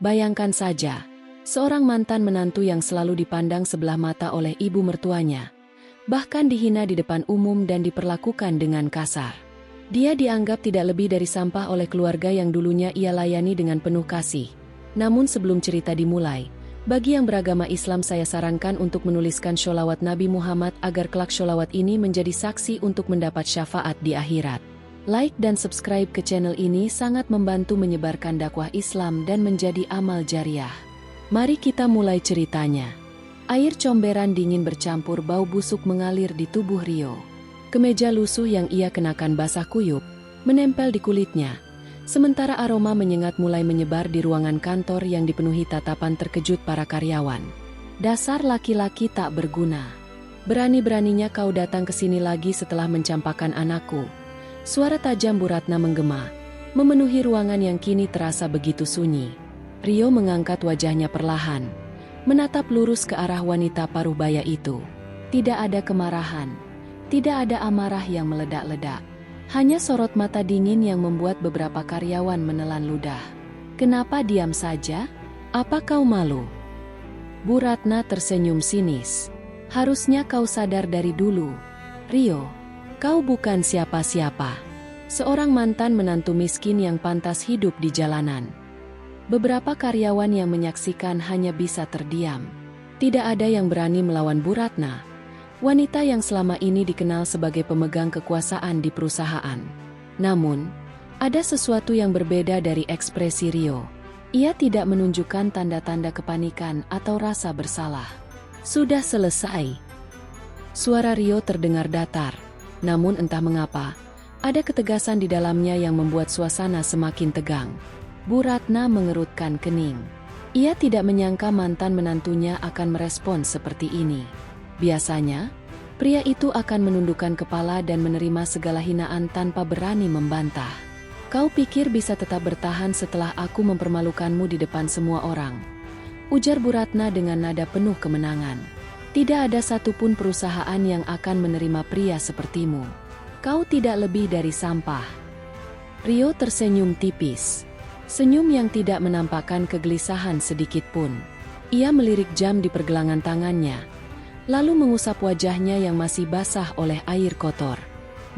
Bayangkan saja, seorang mantan menantu yang selalu dipandang sebelah mata oleh ibu mertuanya, bahkan dihina di depan umum dan diperlakukan dengan kasar. Dia dianggap tidak lebih dari sampah oleh keluarga yang dulunya ia layani dengan penuh kasih. Namun sebelum cerita dimulai, bagi yang beragama Islam saya sarankan untuk menuliskan sholawat Nabi Muhammad agar kelak sholawat ini menjadi saksi untuk mendapat syafaat di akhirat. Like dan subscribe ke channel ini sangat membantu menyebarkan dakwah Islam dan menjadi amal jariah. Mari kita mulai ceritanya. Air comberan dingin bercampur bau busuk mengalir di tubuh Rio. Kemeja lusuh yang ia kenakan basah kuyup, menempel di kulitnya. Sementara aroma menyengat mulai menyebar di ruangan kantor yang dipenuhi tatapan terkejut para karyawan. Dasar laki-laki tak berguna. Berani-beraninya kau datang ke sini lagi setelah mencampakkan anakku. Suara tajam Bu Ratna menggema, memenuhi ruangan yang kini terasa begitu sunyi. Rio mengangkat wajahnya perlahan, menatap lurus ke arah wanita paruh baya itu. Tidak ada kemarahan, tidak ada amarah yang meledak-ledak. Hanya sorot mata dingin yang membuat beberapa karyawan menelan ludah. Kenapa diam saja? Apa kau malu? Bu Ratna tersenyum sinis. Harusnya kau sadar dari dulu. Rio, kau bukan siapa-siapa. Seorang mantan menantu miskin yang pantas hidup di jalanan. Beberapa karyawan yang menyaksikan hanya bisa terdiam. Tidak ada yang berani melawan Bu Ratna, wanita yang selama ini dikenal sebagai pemegang kekuasaan di perusahaan. Namun, ada sesuatu yang berbeda dari ekspresi Rio. Ia tidak menunjukkan tanda-tanda kepanikan atau rasa bersalah. Sudah selesai. Suara Rio terdengar datar. Namun entah mengapa, ada ketegasan di dalamnya yang membuat suasana semakin tegang. Bu Ratna mengerutkan kening. Ia tidak menyangka mantan menantunya akan merespon seperti ini. Biasanya, pria itu akan menundukkan kepala dan menerima segala hinaan tanpa berani membantah. Kau pikir bisa tetap bertahan setelah aku mempermalukanmu di depan semua orang? Ujar Bu Ratna dengan nada penuh kemenangan. Tidak ada satupun perusahaan yang akan menerima pria sepertimu. Kau tidak lebih dari sampah. Rio tersenyum tipis. Senyum yang tidak menampakkan kegelisahan sedikit pun. Ia melirik jam di pergelangan tangannya, lalu mengusap wajahnya yang masih basah oleh air kotor.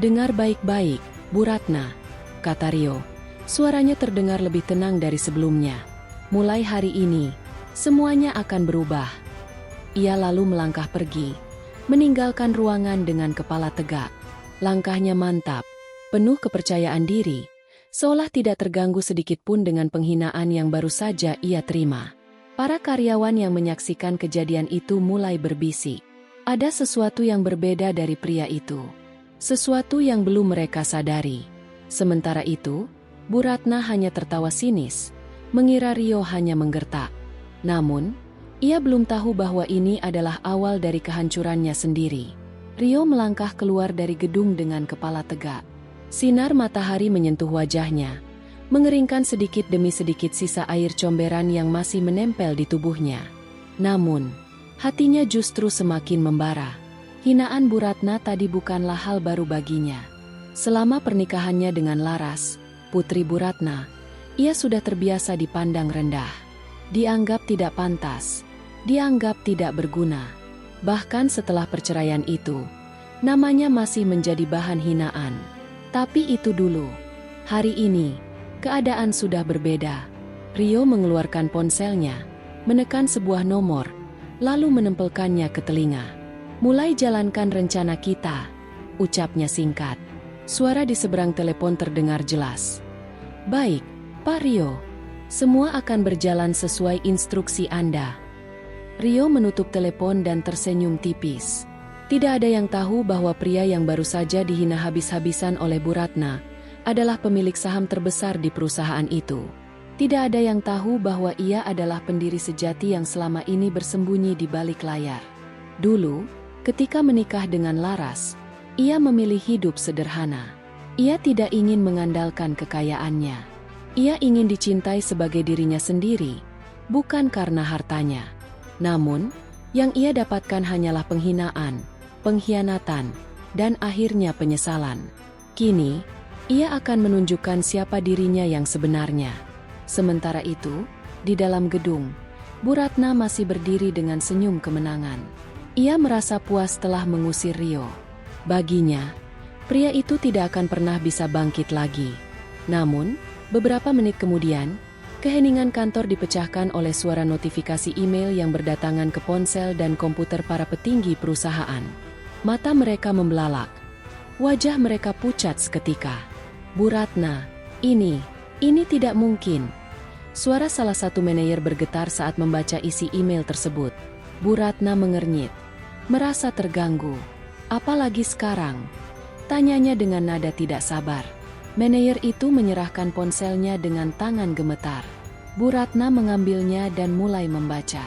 Dengar baik-baik, Bu Ratna, kata Rio. Suaranya terdengar lebih tenang dari sebelumnya. Mulai hari ini, semuanya akan berubah. Ia lalu melangkah pergi, meninggalkan ruangan dengan kepala tegak. Langkahnya mantap, penuh kepercayaan diri, seolah tidak terganggu sedikitpun dengan penghinaan yang baru saja ia terima. Para karyawan yang menyaksikan kejadian itu mulai berbisik. Ada sesuatu yang berbeda dari pria itu. Sesuatu yang belum mereka sadari. Sementara itu, Bu Ratna hanya tertawa sinis, mengira Rio hanya menggertak. Namun, ia belum tahu bahwa ini adalah awal dari kehancurannya sendiri. Rio melangkah keluar dari gedung dengan kepala tegak. Sinar matahari menyentuh wajahnya, mengeringkan sedikit demi sedikit sisa air comberan yang masih menempel di tubuhnya. Namun, hatinya justru semakin membara. Hinaan Bu Ratna tadi bukanlah hal baru baginya. Selama pernikahannya dengan Laras, putri Bu Ratna, ia sudah terbiasa dipandang rendah. Dianggap tidak pantas, dianggap tidak berguna. Bahkan setelah perceraian itu, namanya masih menjadi bahan hinaan. Tapi itu dulu. Hari ini, keadaan sudah berbeda. Rio mengeluarkan ponselnya, menekan sebuah nomor, lalu menempelkannya ke telinga. Mulai jalankan rencana kita, ucapnya singkat. Suara di seberang telepon terdengar jelas. Baik, Pak Rio. Semua akan berjalan sesuai instruksi Anda. Rio menutup telepon dan tersenyum tipis. Tidak ada yang tahu bahwa pria yang baru saja dihina habis-habisan oleh Bu Ratna adalah pemilik saham terbesar di perusahaan itu. Tidak ada yang tahu bahwa ia adalah pendiri sejati yang selama ini bersembunyi di balik layar. Dulu, ketika menikah dengan Laras, ia memilih hidup sederhana. Ia tidak ingin mengandalkan kekayaannya. Ia ingin dicintai sebagai dirinya sendiri, bukan karena hartanya. Namun, yang ia dapatkan hanyalah penghinaan, pengkhianatan, dan akhirnya penyesalan. Kini, ia akan menunjukkan siapa dirinya yang sebenarnya. Sementara itu, Di dalam gedung, Bu Ratna masih berdiri dengan senyum kemenangan. Ia merasa puas telah mengusir Rio. Baginya, pria itu tidak akan pernah bisa bangkit lagi. Namun, beberapa menit kemudian, keheningan kantor dipecahkan oleh suara notifikasi email yang berdatangan ke ponsel dan komputer para petinggi perusahaan. Mata mereka membelalak. Wajah mereka pucat seketika. Bu Ratna, ini tidak mungkin. Suara salah satu manajer bergetar saat membaca isi email tersebut. Bu Ratna mengernyit, merasa terganggu. Apalagi sekarang? Tanyanya dengan nada tidak sabar. Manajer itu menyerahkan ponselnya dengan tangan gemetar. Bu Ratna mengambilnya dan mulai membaca.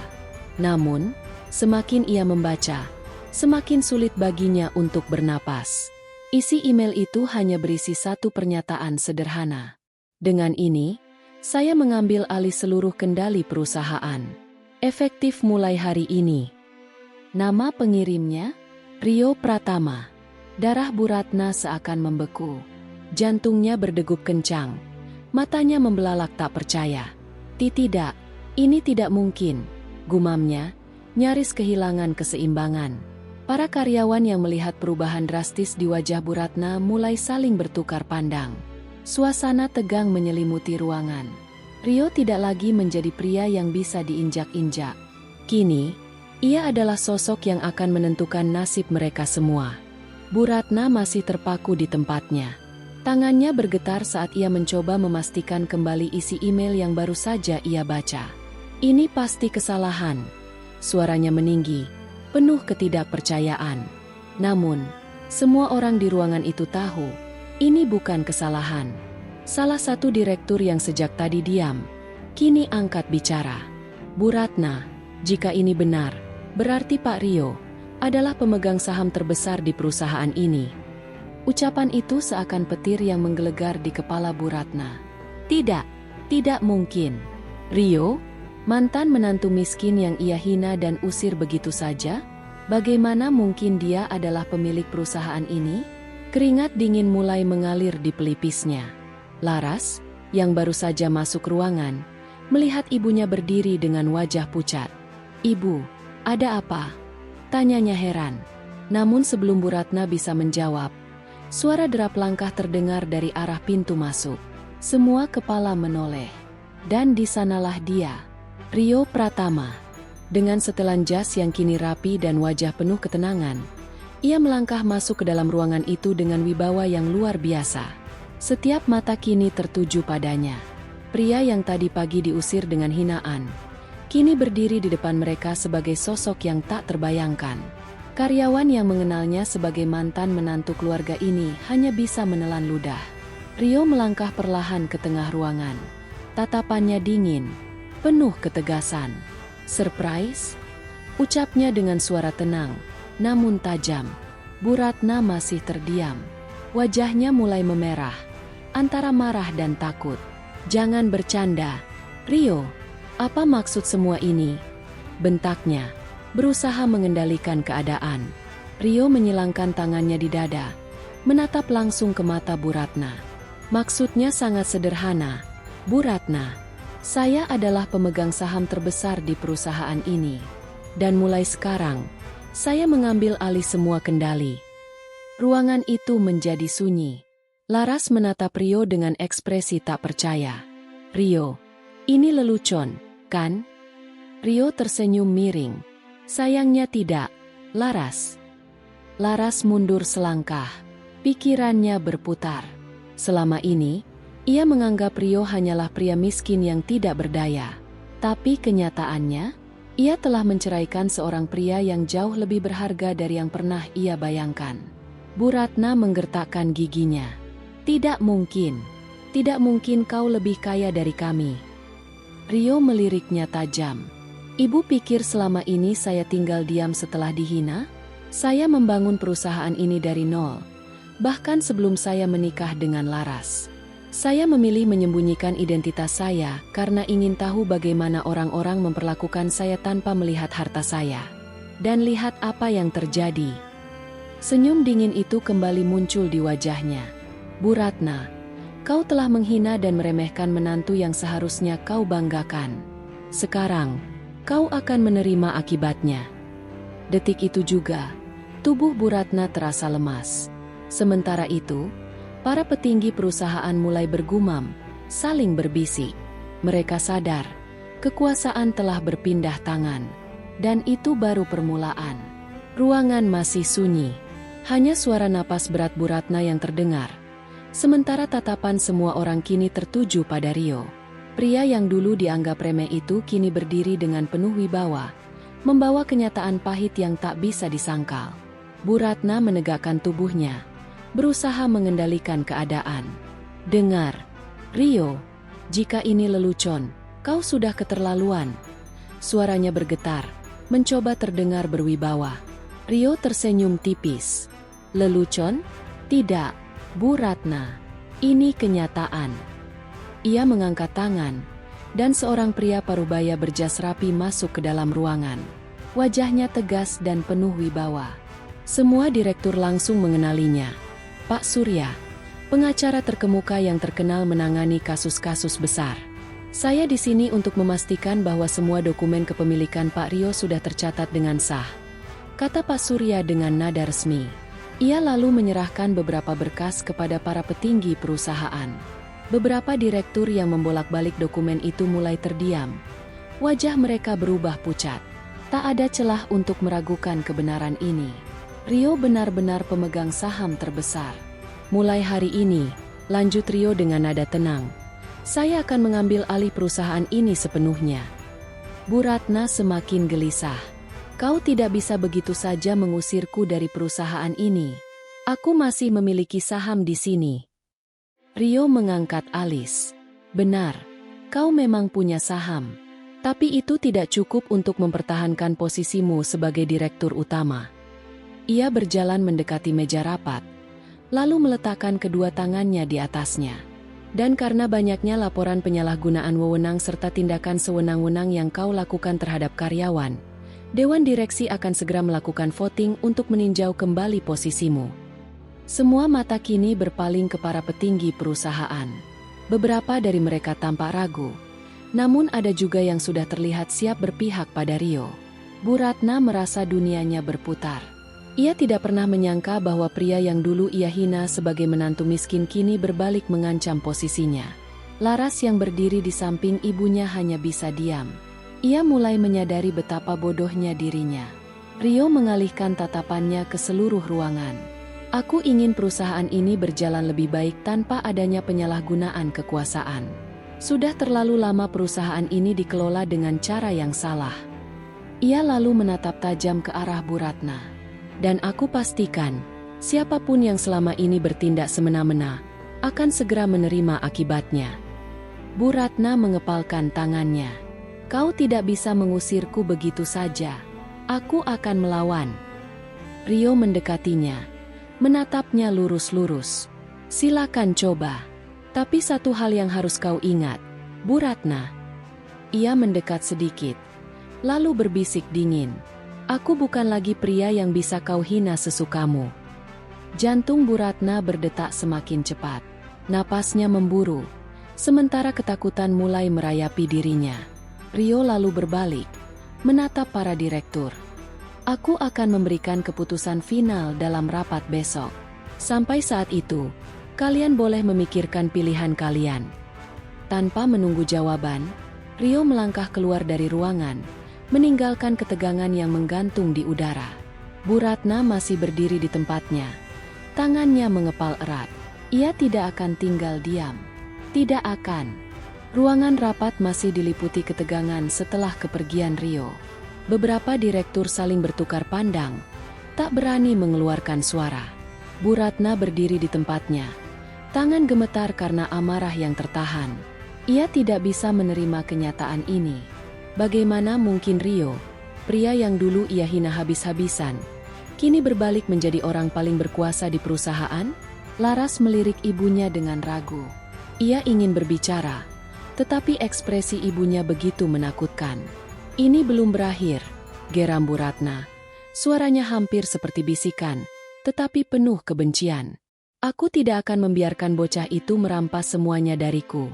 Namun, semakin ia membaca, semakin sulit baginya untuk bernapas. Isi email itu hanya berisi satu pernyataan sederhana. Dengan ini, saya mengambil alih seluruh kendali perusahaan. Efektif mulai hari ini. Nama pengirimnya, Rio Pratama. Darah Bu Ratna seakan membeku. Jantungnya berdegup kencang. Matanya membelalak tak percaya. Tidak, ini tidak mungkin, gumamnya, nyaris kehilangan keseimbangan. Para karyawan yang melihat perubahan drastis di wajah Bu Ratna mulai saling bertukar pandang. Suasana tegang menyelimuti ruangan. Rio tidak lagi menjadi pria yang bisa diinjak-injak. Kini, ia adalah sosok yang akan menentukan nasib mereka semua. Bu Ratna masih terpaku di tempatnya. Tangannya bergetar saat ia mencoba memastikan kembali isi email yang baru saja ia baca. Ini pasti kesalahan. Suaranya meninggi, penuh ketidakpercayaan. Namun, semua orang di ruangan itu tahu, ini bukan kesalahan. Salah satu direktur yang sejak tadi diam, kini angkat bicara. Bu Ratna, jika ini benar, berarti Pak Rio adalah pemegang saham terbesar di perusahaan ini. Ucapan itu seakan petir yang menggelegar di kepala Bu Ratna. Tidak mungkin. Rio, mantan menantu miskin yang ia hina dan usir begitu saja? Bagaimana mungkin dia adalah pemilik perusahaan ini? Keringat dingin mulai mengalir di pelipisnya. Laras, yang baru saja masuk ruangan, melihat ibunya berdiri dengan wajah pucat. "Ibu, ada apa?" tanyanya heran. Namun sebelum Bu Ratna bisa menjawab, suara derap langkah terdengar dari arah pintu masuk. Semua kepala menoleh. Dan di sanalah dia, Rio Pratama. Dengan setelan jas yang kini rapi dan wajah penuh ketenangan, ia melangkah masuk ke dalam ruangan itu dengan wibawa yang luar biasa. Setiap mata kini tertuju padanya. Pria yang tadi pagi diusir dengan hinaan, kini berdiri di depan mereka sebagai sosok yang tak terbayangkan. Karyawan yang mengenalnya sebagai mantan menantu keluarga ini hanya bisa menelan ludah. Rio melangkah perlahan ke tengah ruangan. Tatapannya dingin, penuh ketegasan. "Surprise?" ucapnya dengan suara tenang, namun tajam. Bu Ratna masih terdiam. Wajahnya mulai memerah, antara marah dan takut. "Jangan bercanda, Rio. Apa maksud semua ini?" bentaknya, berusaha mengendalikan keadaan. Rio menyilangkan tangannya di dada, menatap langsung ke mata Bu Ratna. "Maksudnya sangat sederhana, Bu Ratna. Saya adalah pemegang saham terbesar di perusahaan ini. Dan mulai sekarang, saya mengambil alih semua kendali." Ruangan itu menjadi sunyi. Laras menatap Rio dengan ekspresi tak percaya. "Rio, ini lelucon, kan?" Rio tersenyum miring. "Sayangnya tidak, Laras." Laras mundur selangkah. Pikirannya berputar. Selama ini, ia menganggap Rio hanyalah pria miskin yang tidak berdaya. Tapi kenyataannya, ia telah menceraikan seorang pria yang jauh lebih berharga dari yang pernah ia bayangkan. Bu Ratna menggertakkan giginya. "Tidak mungkin. Tidak mungkin kau lebih kaya dari kami." Rio meliriknya tajam. "Ibu pikir selama ini saya tinggal diam setelah dihina? Saya membangun perusahaan ini dari nol. Bahkan sebelum saya menikah dengan Laras. Saya memilih menyembunyikan identitas saya karena ingin tahu bagaimana orang-orang memperlakukan saya tanpa melihat harta saya. Dan lihat apa yang terjadi." Senyum dingin itu kembali muncul di wajahnya. "Bu Ratna, kau telah menghina dan meremehkan menantu yang seharusnya kau banggakan. Sekarang, kau akan menerima akibatnya. Detik itu juga, tubuh Bu Ratna terasa lemas. Sementara itu, para petinggi perusahaan mulai bergumam, saling berbisik. Mereka sadar, kekuasaan telah berpindah tangan. Dan itu baru permulaan. Ruangan masih sunyi. Hanya suara napas berat Bu Ratna yang terdengar. Sementara tatapan semua orang kini tertuju pada Rio. Pria yang dulu dianggap remeh itu kini berdiri dengan penuh wibawa, membawa kenyataan pahit yang tak bisa disangkal. Bu Ratna menegakkan tubuhnya, berusaha mengendalikan keadaan. Dengar, Rio, jika ini lelucon, kau sudah keterlaluan. Suaranya bergetar, mencoba terdengar berwibawa. Rio tersenyum tipis. Lelucon? Tidak, Bu Ratna. Ini kenyataan. Ia mengangkat tangan, dan seorang pria parubaya berjas rapi masuk ke dalam ruangan. Wajahnya tegas dan penuh wibawa. Semua direktur langsung mengenalinya. Pak Surya, pengacara terkemuka yang terkenal menangani kasus-kasus besar. Saya di sini untuk memastikan bahwa semua dokumen kepemilikan Pak Rio sudah tercatat dengan sah, kata Pak Surya dengan nada resmi. Ia lalu menyerahkan beberapa berkas kepada para petinggi perusahaan. Beberapa direktur yang membolak-balik dokumen itu mulai terdiam. Wajah mereka berubah pucat. Tak ada celah untuk meragukan kebenaran ini. Rio benar-benar pemegang saham terbesar. Mulai hari ini, lanjut Rio dengan nada tenang, saya akan mengambil alih perusahaan ini sepenuhnya. Bu Ratna semakin gelisah. Kau tidak bisa begitu saja mengusirku dari perusahaan ini. Aku masih memiliki saham di sini. Rio mengangkat alis. Benar, kau memang punya saham. Tapi itu tidak cukup untuk mempertahankan posisimu sebagai direktur utama. Ia berjalan mendekati meja rapat, lalu meletakkan kedua tangannya di atasnya. Dan karena banyaknya laporan penyalahgunaan wewenang serta tindakan sewenang-wenang yang kau lakukan terhadap karyawan, Dewan Direksi akan segera melakukan voting untuk meninjau kembali posisimu. Semua mata kini berpaling ke para petinggi perusahaan. Beberapa dari mereka tampak ragu, namun ada juga yang sudah terlihat siap berpihak pada Rio. Bu Ratna merasa dunianya berputar. Ia tidak pernah menyangka bahwa pria yang dulu ia hina sebagai menantu miskin kini berbalik mengancam posisinya. Laras yang berdiri di samping ibunya hanya bisa diam. Ia mulai menyadari betapa bodohnya dirinya. Rio mengalihkan tatapannya ke seluruh ruangan. Aku ingin perusahaan ini berjalan lebih baik tanpa adanya penyalahgunaan kekuasaan. Sudah terlalu lama perusahaan ini dikelola dengan cara yang salah. Ia lalu menatap tajam ke arah Bu Ratna. Dan aku pastikan, siapapun yang selama ini bertindak semena-mena, akan segera menerima akibatnya. Bu Ratna mengepalkan tangannya. Kau tidak bisa mengusirku begitu saja. Aku akan melawan. Rio mendekatinya. Menatapnya lurus-lurus. Silakan coba. Tapi satu hal yang harus kau ingat, Bu Ratna. Ia mendekat sedikit, lalu berbisik dingin. Aku bukan lagi pria yang bisa kau hina sesukamu. Jantung Bu Ratna berdetak semakin cepat. Napasnya memburu, sementara ketakutan mulai merayapi dirinya. Rio lalu berbalik, menatap para direktur. Aku akan memberikan keputusan final dalam rapat besok. Sampai saat itu, kalian boleh memikirkan pilihan kalian. Tanpa menunggu jawaban, Rio melangkah keluar dari ruangan, meninggalkan ketegangan yang menggantung di udara. Bu Ratna masih berdiri di tempatnya. Tangannya mengepal erat. Ia tidak akan tinggal diam. Tidak akan. Ruangan rapat masih diliputi ketegangan setelah kepergian Rio. Beberapa direktur saling bertukar pandang, tak berani mengeluarkan suara. Bu Ratna berdiri di tempatnya. Tangan gemetar karena amarah yang tertahan. Ia tidak bisa menerima kenyataan ini. Bagaimana mungkin Rio, pria yang dulu ia hina habis-habisan, kini berbalik menjadi orang paling berkuasa di perusahaan? Laras melirik ibunya dengan ragu. Ia ingin berbicara, tetapi ekspresi ibunya begitu menakutkan. Ini belum berakhir, geram Bu Ratna. Suaranya hampir seperti bisikan, tetapi penuh kebencian. Aku tidak akan membiarkan bocah itu merampas semuanya dariku.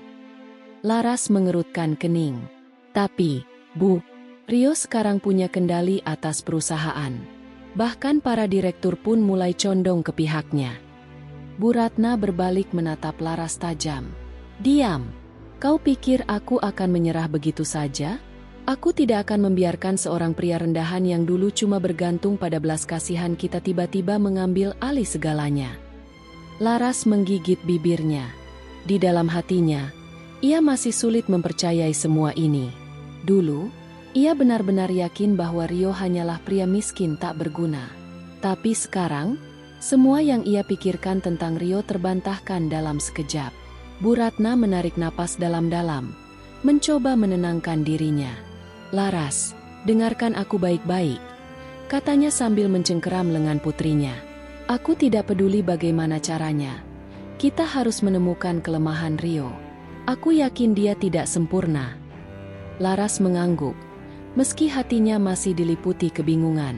Laras mengerutkan kening. Tapi, Bu, Rio sekarang punya kendali atas perusahaan. Bahkan para direktur pun mulai condong ke pihaknya. Bu Ratna berbalik menatap Laras tajam. Diam. Kau pikir aku akan menyerah begitu saja? Aku tidak akan membiarkan seorang pria rendahan yang dulu cuma bergantung pada belas kasihan kita tiba-tiba mengambil alih segalanya. Laras menggigit bibirnya. Di dalam hatinya, ia masih sulit mempercayai semua ini. Dulu, ia benar-benar yakin bahwa Rio hanyalah pria miskin tak berguna. Tapi sekarang, semua yang ia pikirkan tentang Rio terbantahkan dalam sekejap. Bu Ratna menarik napas dalam-dalam, mencoba menenangkan dirinya. Laras, dengarkan aku baik-baik, katanya sambil mencengkeram lengan putrinya. Aku tidak peduli bagaimana caranya. Kita harus menemukan kelemahan Rio. Aku yakin dia tidak sempurna. Laras mengangguk, meski hatinya masih diliputi kebingungan.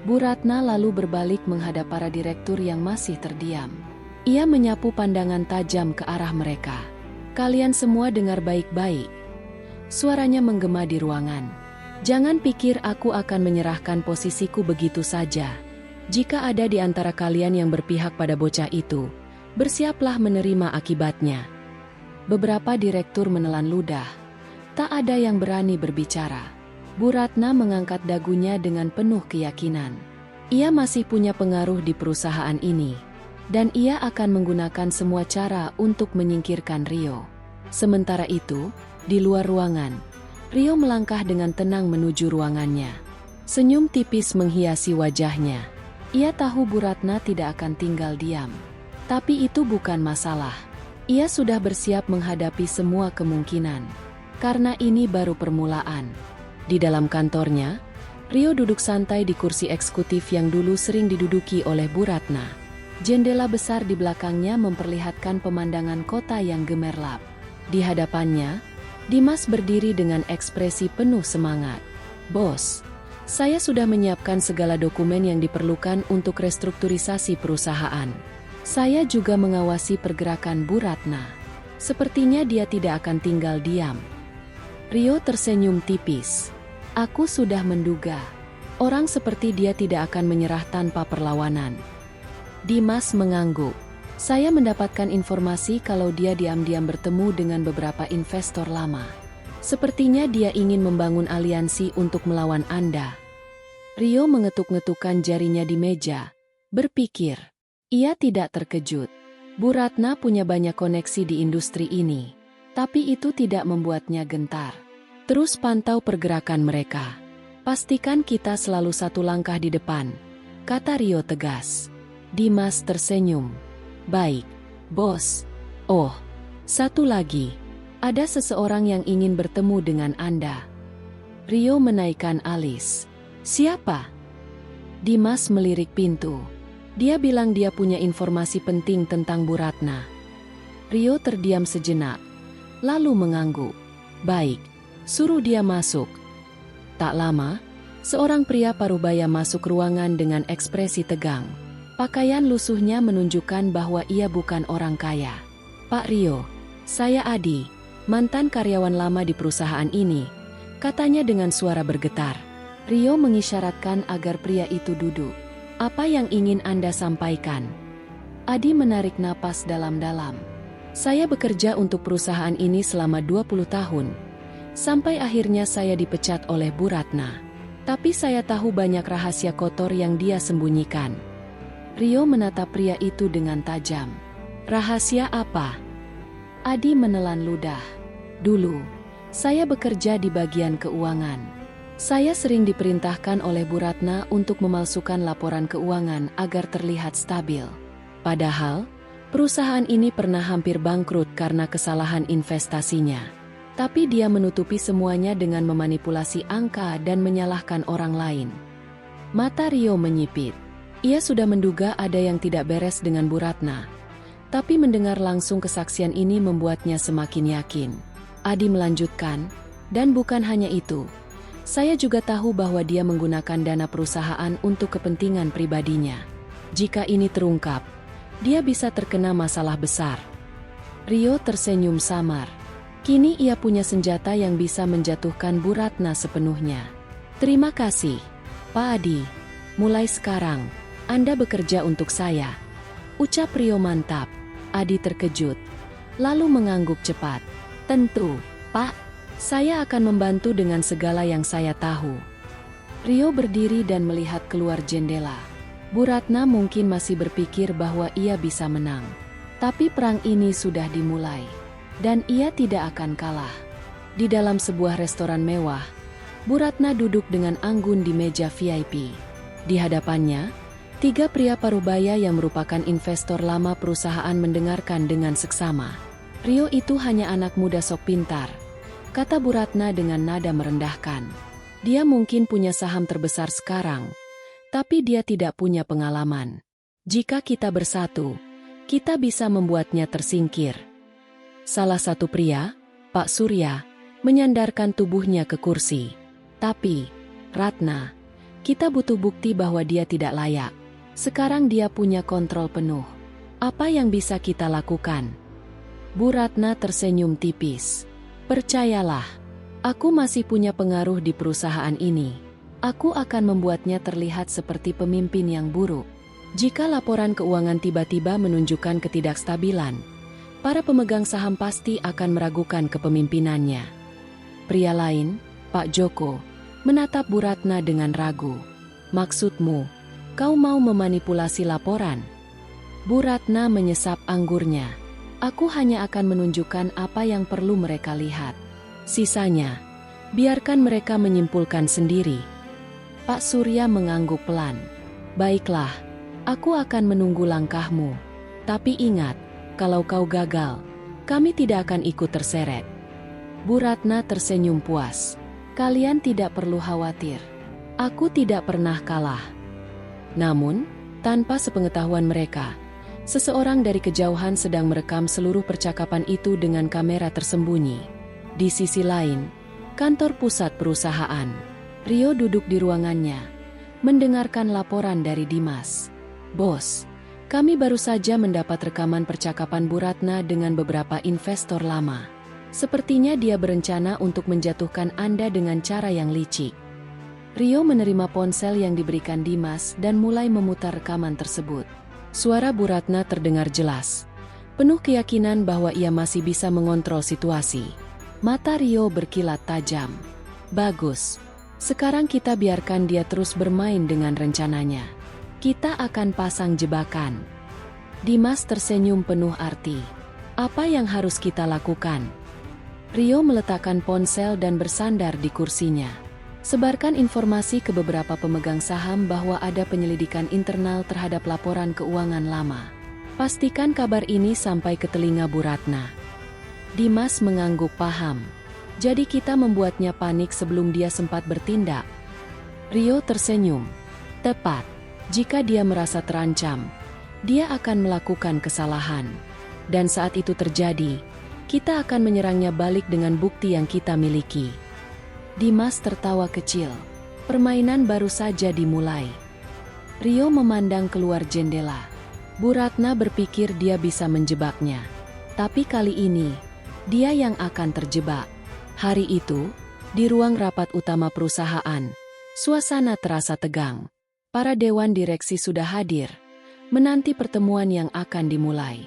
Bu Ratna lalu berbalik menghadap para direktur yang masih terdiam. Ia menyapu pandangan tajam ke arah mereka. Kalian semua dengar baik-baik. Suaranya menggema di ruangan. Jangan pikir aku akan menyerahkan posisiku begitu saja. Jika ada di antara kalian yang berpihak pada bocah itu, bersiaplah menerima akibatnya. Beberapa direktur menelan ludah. Tak ada yang berani berbicara. Bu Ratna mengangkat dagunya dengan penuh keyakinan. Ia masih punya pengaruh di perusahaan ini. Dan ia akan menggunakan semua cara untuk menyingkirkan Rio. Sementara itu, di luar ruangan, Rio melangkah dengan tenang menuju ruangannya. Senyum tipis menghiasi wajahnya. Ia tahu Bu Ratna tidak akan tinggal diam. Tapi itu bukan masalah. Ia sudah bersiap menghadapi semua kemungkinan. Karena ini baru permulaan. Di dalam kantornya, Rio duduk santai di kursi eksekutif yang dulu sering diduduki oleh Bu Ratna. Jendela besar di belakangnya memperlihatkan pemandangan kota yang gemerlap. Di hadapannya, Dimas berdiri dengan ekspresi penuh semangat. Bos, saya sudah menyiapkan segala dokumen yang diperlukan untuk restrukturisasi perusahaan. Saya juga mengawasi pergerakan Bu Ratna. Sepertinya dia tidak akan tinggal diam. Rio tersenyum tipis. Aku sudah menduga. Orang seperti dia tidak akan menyerah tanpa perlawanan. Dimas mengangguk. Saya mendapatkan informasi kalau dia diam-diam bertemu dengan beberapa investor lama. Sepertinya dia ingin membangun aliansi untuk melawan Anda. Rio mengetuk-ngetukkan jarinya di meja. Berpikir. Ia tidak terkejut. Bu Ratna punya banyak koneksi di industri ini. Tapi itu tidak membuatnya gentar. Terus pantau pergerakan mereka. Pastikan kita selalu satu langkah di depan, kata Rio tegas. Dimas tersenyum. Baik, bos. Oh, satu lagi. Ada seseorang yang ingin bertemu dengan Anda. Rio menaikkan alis. Siapa? Dimas melirik pintu. Dia bilang dia punya informasi penting tentang Bu Ratna. Rio terdiam sejenak, lalu mengangguk. Baik, suruh dia masuk. Tak lama, seorang pria parubaya masuk ruangan dengan ekspresi tegang. Pakaian lusuhnya menunjukkan bahwa ia bukan orang kaya. Pak Rio, saya Adi, mantan karyawan lama di perusahaan ini, katanya dengan suara bergetar. Rio mengisyaratkan agar pria itu duduk. Apa yang ingin Anda sampaikan? Adi menarik napas dalam-dalam. Saya bekerja untuk perusahaan ini selama 20 tahun. Sampai akhirnya saya dipecat oleh Bu Ratna. Tapi saya tahu banyak rahasia kotor yang dia sembunyikan. Rio menatap pria itu dengan tajam. Rahasia apa? Adi menelan ludah. Dulu, saya bekerja di bagian keuangan. Saya sering diperintahkan oleh Bu Ratna untuk memalsukan laporan keuangan agar terlihat stabil. Padahal, perusahaan ini pernah hampir bangkrut karena kesalahan investasinya. Tapi dia menutupi semuanya dengan memanipulasi angka dan menyalahkan orang lain. Mata Rio menyipit. Ia sudah menduga ada yang tidak beres dengan Bu Ratna. Tapi mendengar langsung kesaksian ini membuatnya semakin yakin. Adi melanjutkan, dan bukan hanya itu. Saya juga tahu bahwa dia menggunakan dana perusahaan untuk kepentingan pribadinya. Jika ini terungkap, dia bisa terkena masalah besar. Rio tersenyum samar. Kini ia punya senjata yang bisa menjatuhkan Bu Ratna sepenuhnya. Terima kasih, Pak Adi. Mulai sekarang, Anda bekerja untuk saya. Ucap Rio mantap. Adi terkejut, lalu mengangguk cepat. Tentu, Pak. Saya akan membantu dengan segala yang saya tahu. Rio berdiri dan melihat keluar jendela. Bu Ratna mungkin masih berpikir bahwa ia bisa menang. Tapi perang ini sudah dimulai. Dan ia tidak akan kalah. Di dalam sebuah restoran mewah, Bu Ratna duduk dengan anggun di meja VIP. Di hadapannya, 3 pria parubaya yang merupakan investor lama perusahaan mendengarkan dengan seksama. Rio itu hanya anak muda sok pintar, kata Bu Ratna dengan nada merendahkan. Dia mungkin punya saham terbesar sekarang, tapi dia tidak punya pengalaman. Jika kita bersatu, kita bisa membuatnya tersingkir. Salah satu pria, Pak Surya, menyandarkan tubuhnya ke kursi. Tapi, Ratna, kita butuh bukti bahwa dia tidak layak. Sekarang dia punya kontrol penuh. Apa yang bisa kita lakukan? Bu Ratna tersenyum tipis. Percayalah, aku masih punya pengaruh di perusahaan ini. Aku akan membuatnya terlihat seperti pemimpin yang buruk. Jika laporan keuangan tiba-tiba menunjukkan ketidakstabilan, para pemegang saham pasti akan meragukan kepemimpinannya. Pria lain, Pak Joko, menatap Bu Ratna dengan ragu. Maksudmu, kau mau memanipulasi laporan? Bu Ratna menyesap anggurnya. Aku hanya akan menunjukkan apa yang perlu mereka lihat. Sisanya, biarkan mereka menyimpulkan sendiri. Pak Surya mengangguk pelan. Baiklah, aku akan menunggu langkahmu. Tapi ingat, kalau kau gagal, kami tidak akan ikut terseret. Bu Ratna tersenyum puas. Kalian tidak perlu khawatir. Aku tidak pernah kalah. Namun, tanpa sepengetahuan mereka, seseorang dari kejauhan sedang merekam seluruh percakapan itu dengan kamera tersembunyi. Di sisi lain, kantor pusat perusahaan. Rio duduk di ruangannya, mendengarkan laporan dari Dimas. Bos, kami baru saja mendapat rekaman percakapan Bu Ratna dengan beberapa investor lama. Sepertinya dia berencana untuk menjatuhkan Anda dengan cara yang licik. Rio menerima ponsel yang diberikan Dimas dan mulai memutar rekaman tersebut. Suara Bu Ratna terdengar jelas, penuh keyakinan bahwa ia masih bisa mengontrol situasi. Mata Rio berkilat tajam. Bagus. Sekarang kita biarkan dia terus bermain dengan rencananya. Kita akan pasang jebakan. Dimas tersenyum penuh arti. Apa yang harus kita lakukan? Rio meletakkan ponsel dan bersandar di kursinya. Sebarkan informasi ke beberapa pemegang saham bahwa ada penyelidikan internal terhadap laporan keuangan lama. Pastikan kabar ini sampai ke telinga Bu Ratna. Dimas mengangguk paham. Jadi kita membuatnya panik sebelum dia sempat bertindak. Rio tersenyum. Tepat. Jika dia merasa terancam, dia akan melakukan kesalahan. Dan saat itu terjadi, kita akan menyerangnya balik dengan bukti yang kita miliki. Dimas tertawa kecil. Permainan baru saja dimulai. Rio memandang keluar jendela. Bu Ratna berpikir dia bisa menjebaknya. Tapi kali ini, dia yang akan terjebak. Hari itu, di ruang rapat utama perusahaan, suasana terasa tegang. Para dewan direksi sudah hadir, menanti pertemuan yang akan dimulai.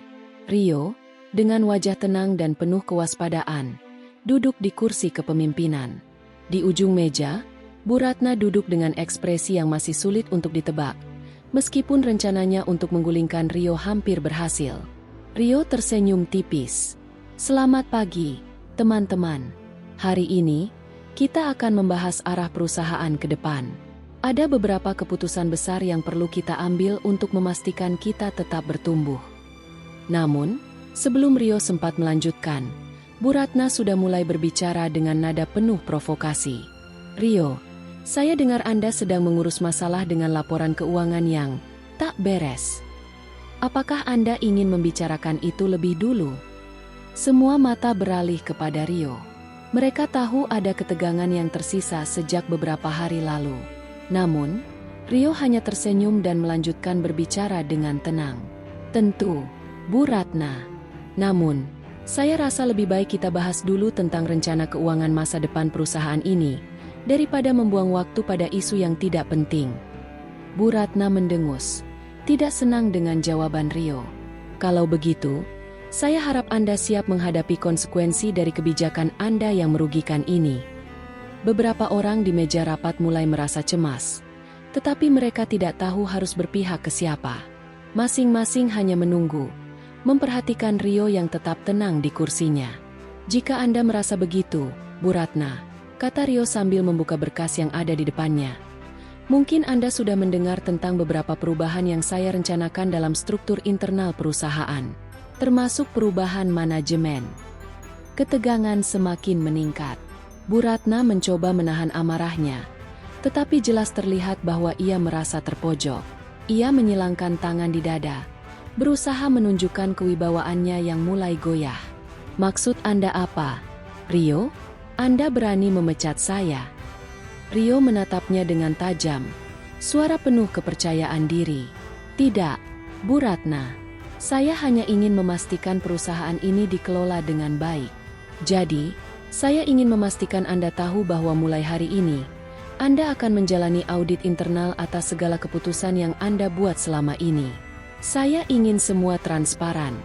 Rio, dengan wajah tenang dan penuh kewaspadaan, duduk di kursi kepemimpinan. Di ujung meja, Bu Ratna duduk dengan ekspresi yang masih sulit untuk ditebak, meskipun rencananya untuk menggulingkan Rio hampir berhasil. Rio tersenyum tipis. Selamat pagi, teman-teman. Hari ini, kita akan membahas arah perusahaan ke depan. Ada beberapa keputusan besar yang perlu kita ambil untuk memastikan kita tetap bertumbuh. Namun, sebelum Rio sempat melanjutkan, Bu Ratna sudah mulai berbicara dengan nada penuh provokasi. Rio, saya dengar Anda sedang mengurus masalah dengan laporan keuangan yang tak beres. Apakah Anda ingin membicarakan itu lebih dulu? Semua mata beralih kepada Rio. Mereka tahu ada ketegangan yang tersisa sejak beberapa hari lalu. Namun, Rio hanya tersenyum dan melanjutkan berbicara dengan tenang. Tentu, Bu Ratna. Namun, Saya rasa lebih baik kita bahas dulu tentang rencana keuangan masa depan perusahaan ini, daripada membuang waktu pada isu yang tidak penting. Bu Ratna mendengus, tidak senang dengan jawaban Rio. Kalau begitu, saya harap Anda siap menghadapi konsekuensi dari kebijakan Anda yang merugikan ini. Beberapa orang di meja rapat mulai merasa cemas, tetapi mereka tidak tahu harus berpihak ke siapa. Masing-masing hanya menunggu, memperhatikan Rio yang tetap tenang di kursinya. Jika Anda merasa begitu, Bu Ratna, kata Rio sambil membuka berkas yang ada di depannya. Mungkin Anda sudah mendengar tentang beberapa perubahan yang saya rencanakan dalam struktur internal perusahaan, termasuk perubahan manajemen. Ketegangan semakin meningkat. Bu Ratna mencoba menahan amarahnya, tetapi jelas terlihat bahwa ia merasa terpojok. Ia menyilangkan tangan di dada, berusaha menunjukkan kewibawaannya yang mulai goyah. Maksud Anda apa, Rio? Anda berani memecat saya? Rio menatapnya dengan tajam, suara penuh kepercayaan diri. Tidak, Bu Ratna. Saya hanya ingin memastikan perusahaan ini dikelola dengan baik. Jadi, saya ingin memastikan Anda tahu bahwa mulai hari ini, Anda akan menjalani audit internal atas segala keputusan yang Anda buat selama ini. Saya ingin semua transparan.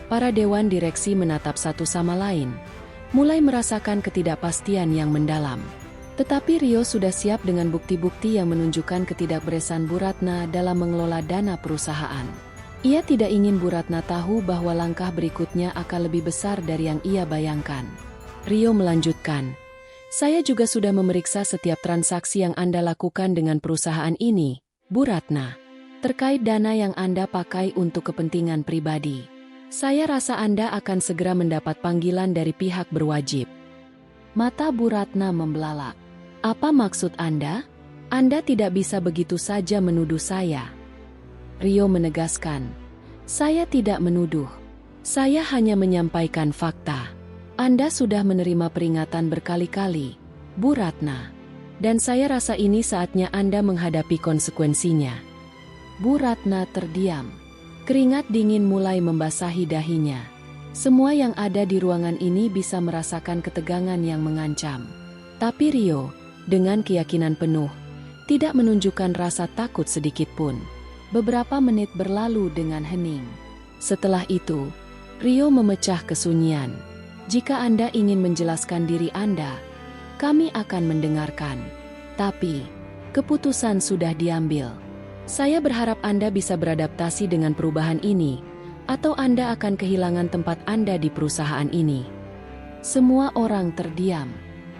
Para dewan direksi menatap satu sama lain, mulai merasakan ketidakpastian yang mendalam. Tetapi Rio sudah siap dengan bukti-bukti yang menunjukkan ketidakberesan Bu Ratna dalam mengelola dana perusahaan. Ia tidak ingin Bu Ratna tahu bahwa langkah berikutnya akan lebih besar dari yang ia bayangkan. Rio melanjutkan, saya juga sudah memeriksa setiap transaksi yang Anda lakukan dengan perusahaan ini, Bu Ratna, terkait dana yang Anda pakai untuk kepentingan pribadi. Saya rasa Anda akan segera mendapat panggilan dari pihak berwajib. Mata Bu Ratna membelalak. Apa maksud Anda? Anda tidak bisa begitu saja menuduh saya. Rio menegaskan, saya tidak menuduh. Saya hanya menyampaikan fakta. Anda sudah menerima peringatan berkali-kali, Bu Ratna. Dan saya rasa ini saatnya Anda menghadapi konsekuensinya. Bu Ratna terdiam. Keringat dingin mulai membasahi dahinya. Semua yang ada di ruangan ini bisa merasakan ketegangan yang mengancam. Tapi Rio, dengan keyakinan penuh, tidak menunjukkan rasa takut sedikitpun. Beberapa menit berlalu dengan hening. Setelah itu, Rio memecah kesunyian. Jika Anda ingin menjelaskan diri Anda, kami akan mendengarkan. Tapi, keputusan sudah diambil. Saya berharap Anda bisa beradaptasi dengan perubahan ini, atau Anda akan kehilangan tempat Anda di perusahaan ini. Semua orang terdiam.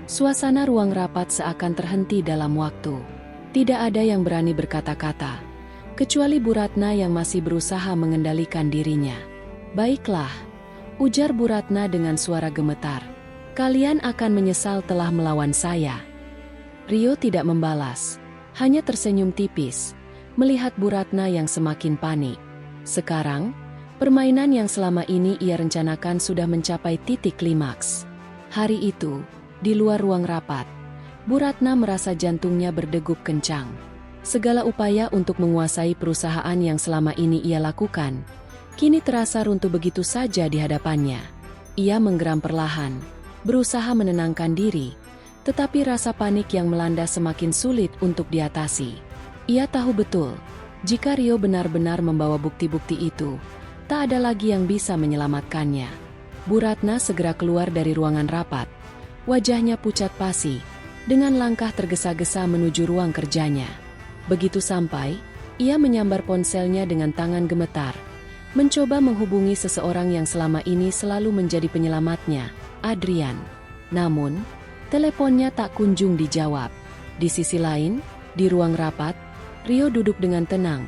Suasana ruang rapat seakan terhenti dalam waktu. Tidak ada yang berani berkata-kata, kecuali Bu Ratna yang masih berusaha mengendalikan dirinya. Baiklah, ujar Bu Ratna dengan suara gemetar. Kalian akan menyesal telah melawan saya. Rio tidak membalas, hanya tersenyum tipis, melihat Bu Ratna yang semakin panik. Sekarang, permainan yang selama ini ia rencanakan sudah mencapai titik klimaks. Hari itu, di luar ruang rapat, Bu Ratna merasa jantungnya berdegup kencang. Segala upaya untuk menguasai perusahaan yang selama ini ia lakukan, kini terasa runtuh begitu saja di hadapannya. Ia menggeram perlahan, berusaha menenangkan diri, tetapi rasa panik yang melanda semakin sulit untuk diatasi. Ia tahu betul, jika Rio benar-benar membawa bukti-bukti itu, tak ada lagi yang bisa menyelamatkannya. Bu Ratna segera keluar dari ruangan rapat. Wajahnya pucat pasi, dengan langkah tergesa-gesa menuju ruang kerjanya. Begitu sampai, ia menyambar ponselnya dengan tangan gemetar, mencoba menghubungi seseorang yang selama ini selalu menjadi penyelamatnya, Adrian. Namun, teleponnya tak kunjung dijawab. Di sisi lain, di ruang rapat, Rio duduk dengan tenang,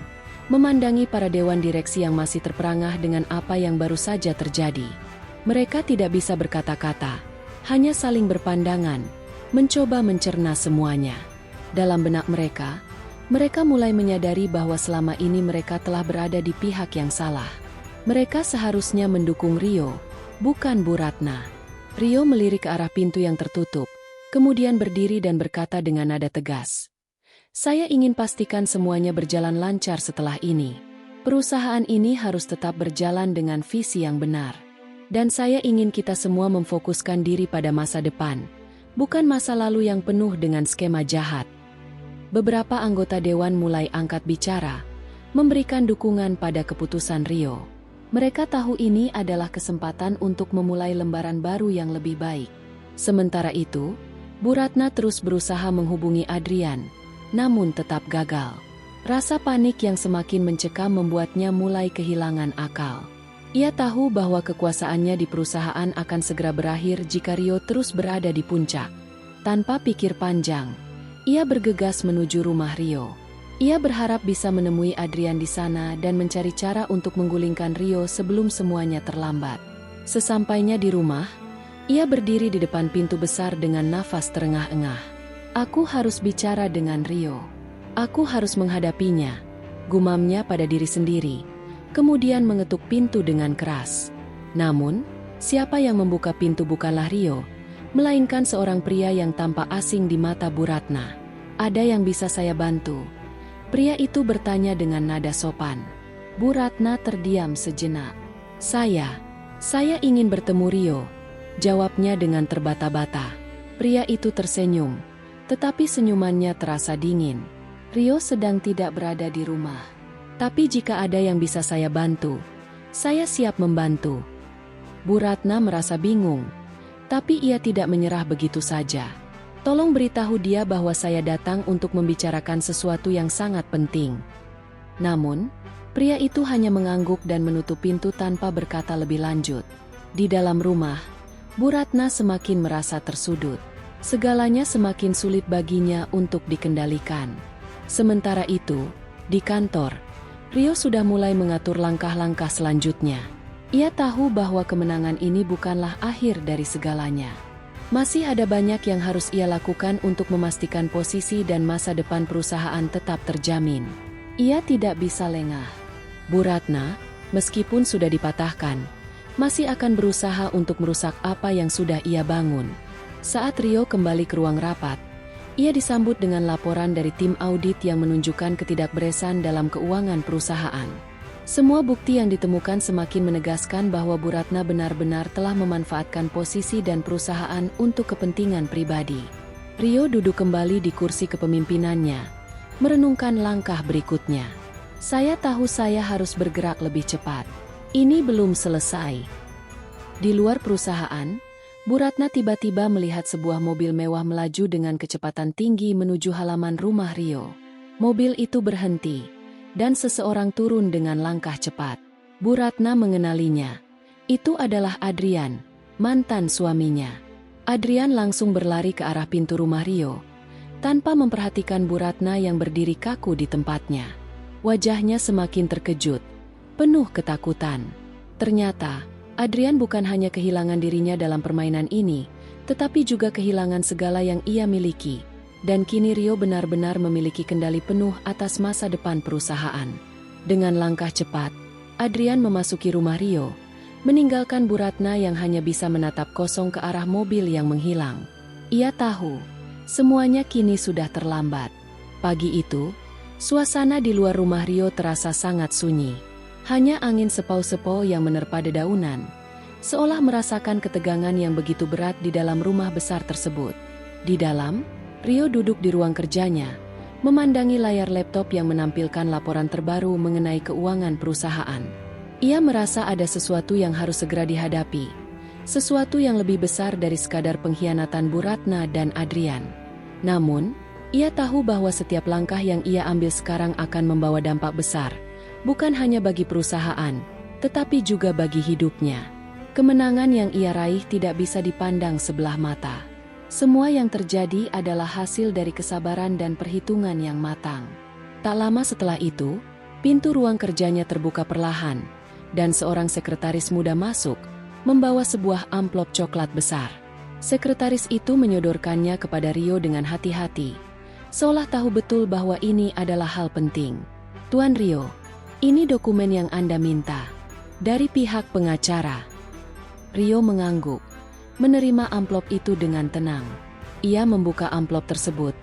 memandangi para dewan direksi yang masih terperangah dengan apa yang baru saja terjadi. Mereka tidak bisa berkata-kata, hanya saling berpandangan, mencoba mencerna semuanya. Dalam benak mereka, mereka mulai menyadari bahwa selama ini mereka telah berada di pihak yang salah. Mereka seharusnya mendukung Rio, bukan Bu Ratna. Rio melirik ke arah pintu yang tertutup, kemudian berdiri dan berkata dengan nada tegas, saya ingin pastikan semuanya berjalan lancar setelah ini. Perusahaan ini harus tetap berjalan dengan visi yang benar. Dan saya ingin kita semua memfokuskan diri pada masa depan, bukan masa lalu yang penuh dengan skema jahat. Beberapa anggota dewan mulai angkat bicara, memberikan dukungan pada keputusan Rio. Mereka tahu ini adalah kesempatan untuk memulai lembaran baru yang lebih baik. Sementara itu, Bu Ratna terus berusaha menghubungi Adrian, namun tetap gagal. Rasa panik yang semakin mencekam membuatnya mulai kehilangan akal. Ia tahu bahwa kekuasaannya di perusahaan akan segera berakhir jika Rio terus berada di puncak. Tanpa pikir panjang, ia bergegas menuju rumah Rio. Ia berharap bisa menemui Adrian di sana dan mencari cara untuk menggulingkan Rio sebelum semuanya terlambat. Sesampainya di rumah, ia berdiri di depan pintu besar dengan nafas terengah-engah. Aku harus bicara dengan Rio. Aku harus menghadapinya, gumamnya pada diri sendiri. Kemudian mengetuk pintu dengan keras. Namun, siapa yang membuka pintu bukanlah Rio, melainkan seorang pria yang tampak asing di mata Bu Ratna. Ada yang bisa saya bantu? Pria itu bertanya dengan nada sopan. Bu Ratna terdiam sejenak. Saya ingin bertemu Rio, jawabnya dengan terbata-bata. Pria itu tersenyum, tetapi senyumannya terasa dingin. Rio sedang tidak berada di rumah. Tapi jika ada yang bisa saya bantu, saya siap membantu. Bu Ratna merasa bingung, tapi ia tidak menyerah begitu saja. Tolong beritahu dia bahwa saya datang untuk membicarakan sesuatu yang sangat penting. Namun, pria itu hanya mengangguk dan menutup pintu tanpa berkata lebih lanjut. Di dalam rumah, Bu Ratna semakin merasa tersudut. Segalanya semakin sulit baginya untuk dikendalikan. Sementara itu, di kantor, Rio sudah mulai mengatur langkah-langkah selanjutnya. Ia tahu bahwa kemenangan ini bukanlah akhir dari segalanya. Masih ada banyak yang harus ia lakukan untuk memastikan posisi dan masa depan perusahaan tetap terjamin. Ia tidak bisa lengah. Bu Ratna, meskipun sudah dipatahkan, masih akan berusaha untuk merusak apa yang sudah ia bangun. Saat Rio kembali ke ruang rapat, ia disambut dengan laporan dari tim audit yang menunjukkan ketidakberesan dalam keuangan perusahaan. Semua bukti yang ditemukan semakin menegaskan bahwa Bu Ratna benar-benar telah memanfaatkan posisi dan perusahaan untuk kepentingan pribadi. Rio duduk kembali di kursi kepemimpinannya, merenungkan langkah berikutnya. Saya tahu saya harus bergerak lebih cepat. Ini belum selesai. Di luar perusahaan, Bu Ratna tiba-tiba melihat sebuah mobil mewah melaju dengan kecepatan tinggi menuju halaman rumah Rio. Mobil itu berhenti, dan seseorang turun dengan langkah cepat. Bu Ratna mengenalinya. Itu adalah Adrian, mantan suaminya. Adrian langsung berlari ke arah pintu rumah Rio, tanpa memperhatikan Bu Ratna yang berdiri kaku di tempatnya. Wajahnya semakin terkejut, penuh ketakutan. Ternyata, Adrian bukan hanya kehilangan dirinya dalam permainan ini, tetapi juga kehilangan segala yang ia miliki. Dan kini Rio benar-benar memiliki kendali penuh atas masa depan perusahaan. Dengan langkah cepat, Adrian memasuki rumah Rio, meninggalkan Bu Ratna yang hanya bisa menatap kosong ke arah mobil yang menghilang. Ia tahu, semuanya kini sudah terlambat. Pagi itu, suasana di luar rumah Rio terasa sangat sunyi. Hanya angin sepau-sepau yang menerpa dedaunan, seolah merasakan ketegangan yang begitu berat di dalam rumah besar tersebut. Di dalam, Rio duduk di ruang kerjanya, memandangi layar laptop yang menampilkan laporan terbaru mengenai keuangan perusahaan. Ia merasa ada sesuatu yang harus segera dihadapi, sesuatu yang lebih besar dari sekadar pengkhianatan Bu Ratna dan Adrian. Namun, ia tahu bahwa setiap langkah yang ia ambil sekarang akan membawa dampak besar. Bukan hanya bagi perusahaan, tetapi juga bagi hidupnya. Kemenangan yang ia raih tidak bisa dipandang sebelah mata. Semua yang terjadi adalah hasil dari kesabaran dan perhitungan yang matang. Tak lama setelah itu, pintu ruang kerjanya terbuka perlahan, dan seorang sekretaris muda masuk, membawa sebuah amplop coklat besar. Sekretaris itu menyodorkannya kepada Rio dengan hati-hati, seolah tahu betul bahwa ini adalah hal penting. Tuan Rio, ini dokumen yang Anda minta, dari pihak pengacara. Rio mengangguk, menerima amplop itu dengan tenang. Ia membuka amplop tersebut,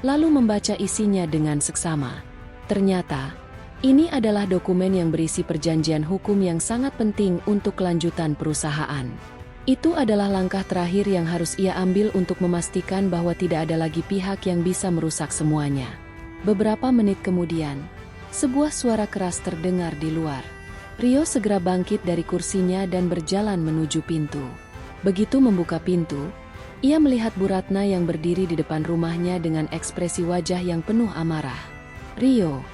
lalu membaca isinya dengan seksama. Ternyata, Ini adalah dokumen yang berisi perjanjian hukum yang sangat penting untuk kelanjutan perusahaan. Itu adalah langkah terakhir yang harus ia ambil untuk memastikan bahwa tidak ada lagi pihak yang bisa merusak semuanya. Beberapa menit kemudian, sebuah suara keras terdengar di luar. Rio segera bangkit dari kursinya dan berjalan menuju pintu. Begitu membuka pintu, ia melihat Bu Ratna yang berdiri di depan rumahnya dengan ekspresi wajah yang penuh amarah. "Rio!"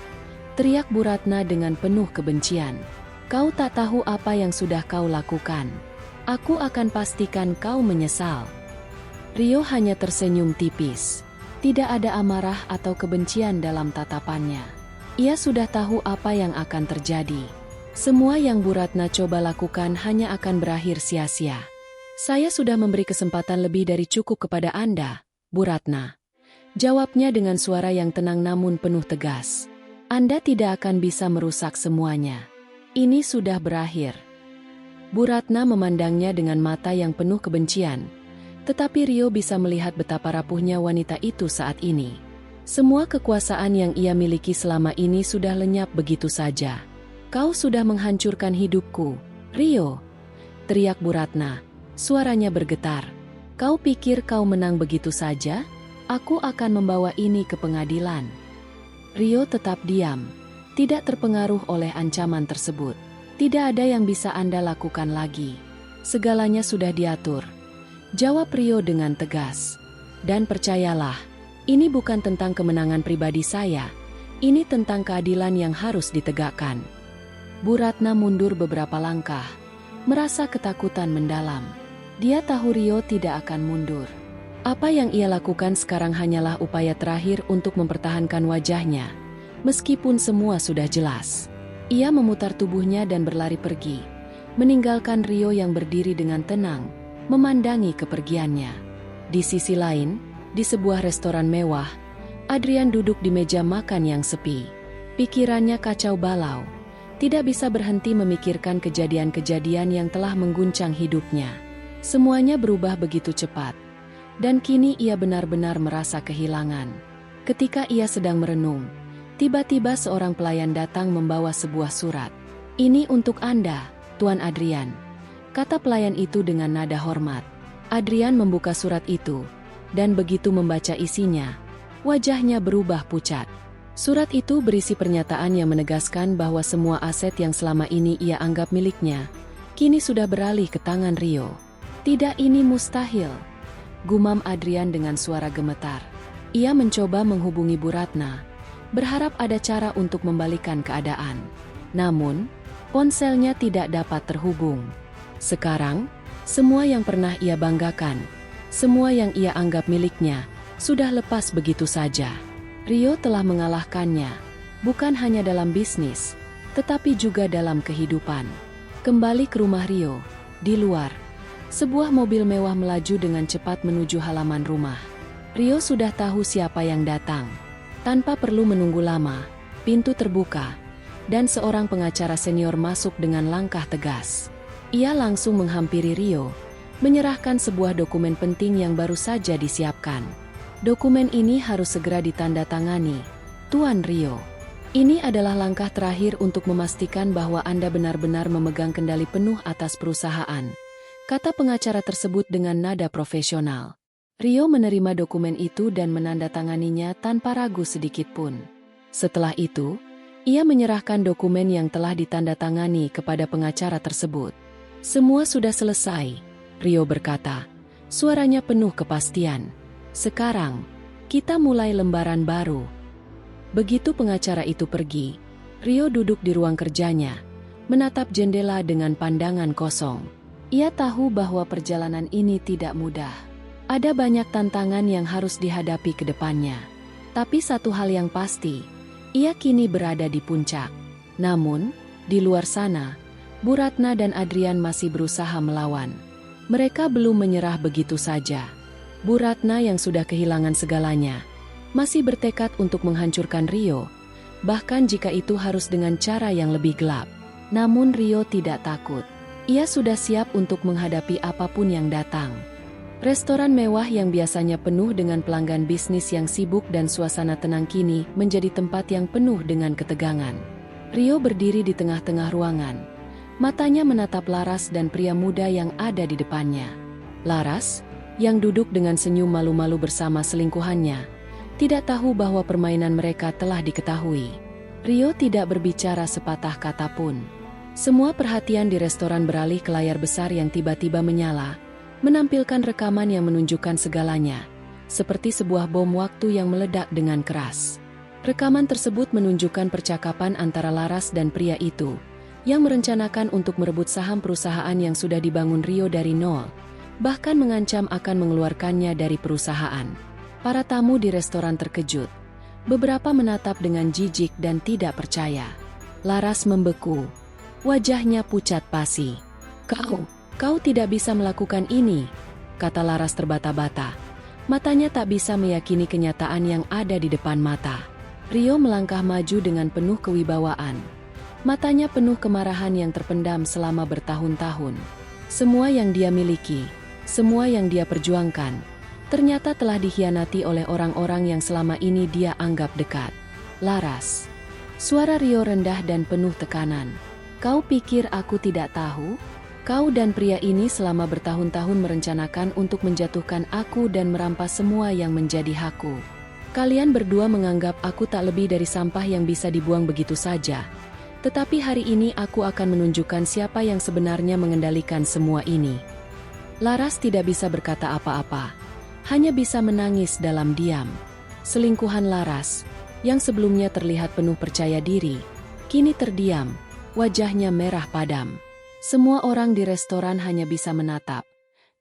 teriak Bu Ratna dengan penuh kebencian. "Kau tak tahu apa yang sudah kau lakukan. Aku akan pastikan kau menyesal." Rio hanya tersenyum tipis. Tidak ada amarah atau kebencian dalam tatapannya. Ia sudah tahu apa yang akan terjadi. Semua yang Bu Ratna coba lakukan hanya akan berakhir sia-sia. "Saya sudah memberi kesempatan lebih dari cukup kepada Anda, Bu Ratna," jawabnya dengan suara yang tenang namun penuh tegas. "Anda tidak akan bisa merusak semuanya. Ini sudah berakhir." Bu Ratna memandangnya dengan mata yang penuh kebencian, tetapi Rio bisa melihat betapa rapuhnya wanita itu saat ini. Semua kekuasaan yang ia miliki selama ini sudah lenyap begitu saja. "Kau sudah menghancurkan hidupku, Rio!" teriak Bu Ratna. Suaranya bergetar. "Kau pikir kau menang begitu saja? Aku akan membawa ini ke pengadilan." Rio tetap diam, tidak terpengaruh oleh ancaman tersebut. "Tidak ada yang bisa Anda lakukan lagi. Segalanya sudah diatur," jawab Rio dengan tegas. "Dan percayalah, ini bukan tentang kemenangan pribadi saya. Ini tentang keadilan yang harus ditegakkan." Bu Ratna mundur beberapa langkah, merasa ketakutan mendalam. Dia tahu Rio tidak akan mundur. Apa yang ia lakukan sekarang hanyalah upaya terakhir untuk mempertahankan wajahnya. Meskipun semua sudah jelas. Ia memutar tubuhnya dan berlari pergi, meninggalkan Rio yang berdiri dengan tenang, memandangi kepergiannya. Di sisi lain, di sebuah restoran mewah, Adrian duduk di meja makan yang sepi. Pikirannya kacau balau, tidak bisa berhenti memikirkan kejadian-kejadian yang telah mengguncang hidupnya. Semuanya berubah begitu cepat. Dan kini ia benar-benar merasa kehilangan. Ketika ia sedang merenung, tiba-tiba seorang pelayan datang membawa sebuah surat. "Ini untuk Anda, Tuan Adrian," kata pelayan itu dengan nada hormat. Adrian membuka surat itu, dan begitu membaca isinya, wajahnya berubah pucat. Surat itu berisi pernyataan yang menegaskan bahwa semua aset yang selama ini ia anggap miliknya, kini sudah beralih ke tangan Rio. "Tidak, ini mustahil," gumam Adrian dengan suara gemetar. Ia mencoba menghubungi Bu Ratna, berharap ada cara untuk membalikan keadaan. Namun, ponselnya tidak dapat terhubung. Sekarang, semua yang pernah ia banggakan, semua yang ia anggap miliknya, sudah lepas begitu saja. Rio telah mengalahkannya, bukan hanya dalam bisnis, tetapi juga dalam kehidupan. Kembali ke rumah Rio, di luar, sebuah mobil mewah melaju dengan cepat menuju halaman rumah. Rio sudah tahu siapa yang datang. Tanpa perlu menunggu lama, pintu terbuka, dan seorang pengacara senior masuk dengan langkah tegas. Ia langsung menghampiri Rio, menyerahkan sebuah dokumen penting yang baru saja disiapkan. "Dokumen ini harus segera ditandatangani, Tuan Rio. Ini adalah langkah terakhir untuk memastikan bahwa Anda benar-benar memegang kendali penuh atas perusahaan," kata pengacara tersebut dengan nada profesional. Rio menerima dokumen itu dan menandatanganinya tanpa ragu sedikitpun. Setelah itu, ia menyerahkan dokumen yang telah ditandatangani kepada pengacara tersebut. "Semua sudah selesai," Rio berkata, suaranya penuh kepastian. "Sekarang, kita mulai lembaran baru." Begitu pengacara itu pergi, Rio duduk di ruang kerjanya, menatap jendela dengan pandangan kosong. Ia tahu bahwa perjalanan ini tidak mudah. Ada banyak tantangan yang harus dihadapi ke depannya. Tapi satu hal yang pasti, ia kini berada di puncak. Namun, di luar sana, Bu Ratna dan Adrian masih berusaha melawan. Mereka belum menyerah begitu saja. Bu Ratna yang sudah kehilangan segalanya, masih bertekad untuk menghancurkan Rio, bahkan jika itu harus dengan cara yang lebih gelap. Namun Rio tidak takut. Ia sudah siap untuk menghadapi apapun yang datang. Restoran mewah yang biasanya penuh dengan pelanggan bisnis yang sibuk dan suasana tenang kini menjadi tempat yang penuh dengan ketegangan. Rio berdiri di tengah-tengah ruangan. Matanya menatap Laras dan pria muda yang ada di depannya. Laras, yang duduk dengan senyum malu-malu bersama selingkuhannya, tidak tahu bahwa permainan mereka telah diketahui. Rio tidak berbicara sepatah kata pun. Semua perhatian di restoran beralih ke layar besar yang tiba-tiba menyala, menampilkan rekaman yang menunjukkan segalanya, seperti sebuah bom waktu yang meledak dengan keras. Rekaman tersebut menunjukkan percakapan antara Laras dan pria itu, yang merencanakan untuk merebut saham perusahaan yang sudah dibangun Rio dari nol, bahkan mengancam akan mengeluarkannya dari perusahaan. Para tamu di restoran terkejut. Beberapa menatap dengan jijik dan tidak percaya. Laras membeku. Wajahnya pucat pasi. Kau tidak bisa melakukan ini, kata Laras terbata-bata. Matanya tak bisa meyakini kenyataan yang ada di depan mata. Rio melangkah maju dengan penuh kewibawaan. Matanya penuh kemarahan yang terpendam selama bertahun-tahun. Semua yang dia miliki, semua yang dia perjuangkan, ternyata telah dikhianati oleh orang-orang yang selama ini dia anggap dekat. Laras. Suara Rio rendah dan penuh tekanan. Kau pikir aku tidak tahu? Kau dan pria ini selama bertahun-tahun merencanakan untuk menjatuhkan aku dan merampas semua yang menjadi hakku. Kalian berdua menganggap aku tak lebih dari sampah yang bisa dibuang begitu saja. Tetapi hari ini aku akan menunjukkan siapa yang sebenarnya mengendalikan semua ini. Laras tidak bisa berkata apa-apa. Hanya bisa menangis dalam diam. Selingkuhan Laras, yang sebelumnya terlihat penuh percaya diri, kini terdiam, wajahnya merah padam. Semua orang di restoran hanya bisa menatap.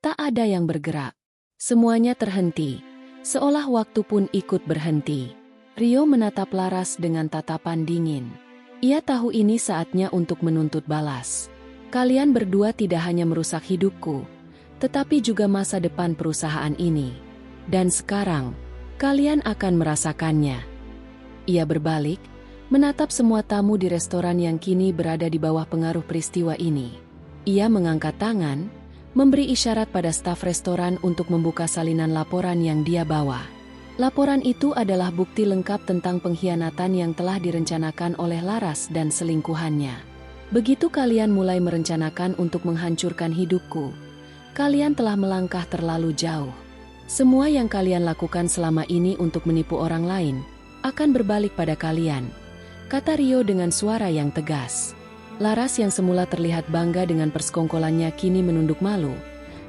Tak ada yang bergerak. Semuanya terhenti. Seolah waktu pun ikut berhenti. Rio menatap Laras dengan tatapan dingin. Ia tahu ini saatnya untuk menuntut balas. Kalian berdua tidak hanya merusak hidupku, tetapi juga masa depan perusahaan ini. Dan sekarang, kalian akan merasakannya. Ia berbalik, menatap semua tamu di restoran yang kini berada di bawah pengaruh peristiwa ini. Ia mengangkat tangan, memberi isyarat pada staf restoran untuk membuka salinan laporan yang dia bawa. Laporan itu adalah bukti lengkap tentang pengkhianatan yang telah direncanakan oleh Laras dan selingkuhannya. Begitu kalian mulai merencanakan untuk menghancurkan hidupku, kalian telah melangkah terlalu jauh. Semua yang kalian lakukan selama ini untuk menipu orang lain, akan berbalik pada kalian, kata Rio dengan suara yang tegas. Laras yang semula terlihat bangga dengan persekongkolannya kini menunduk malu,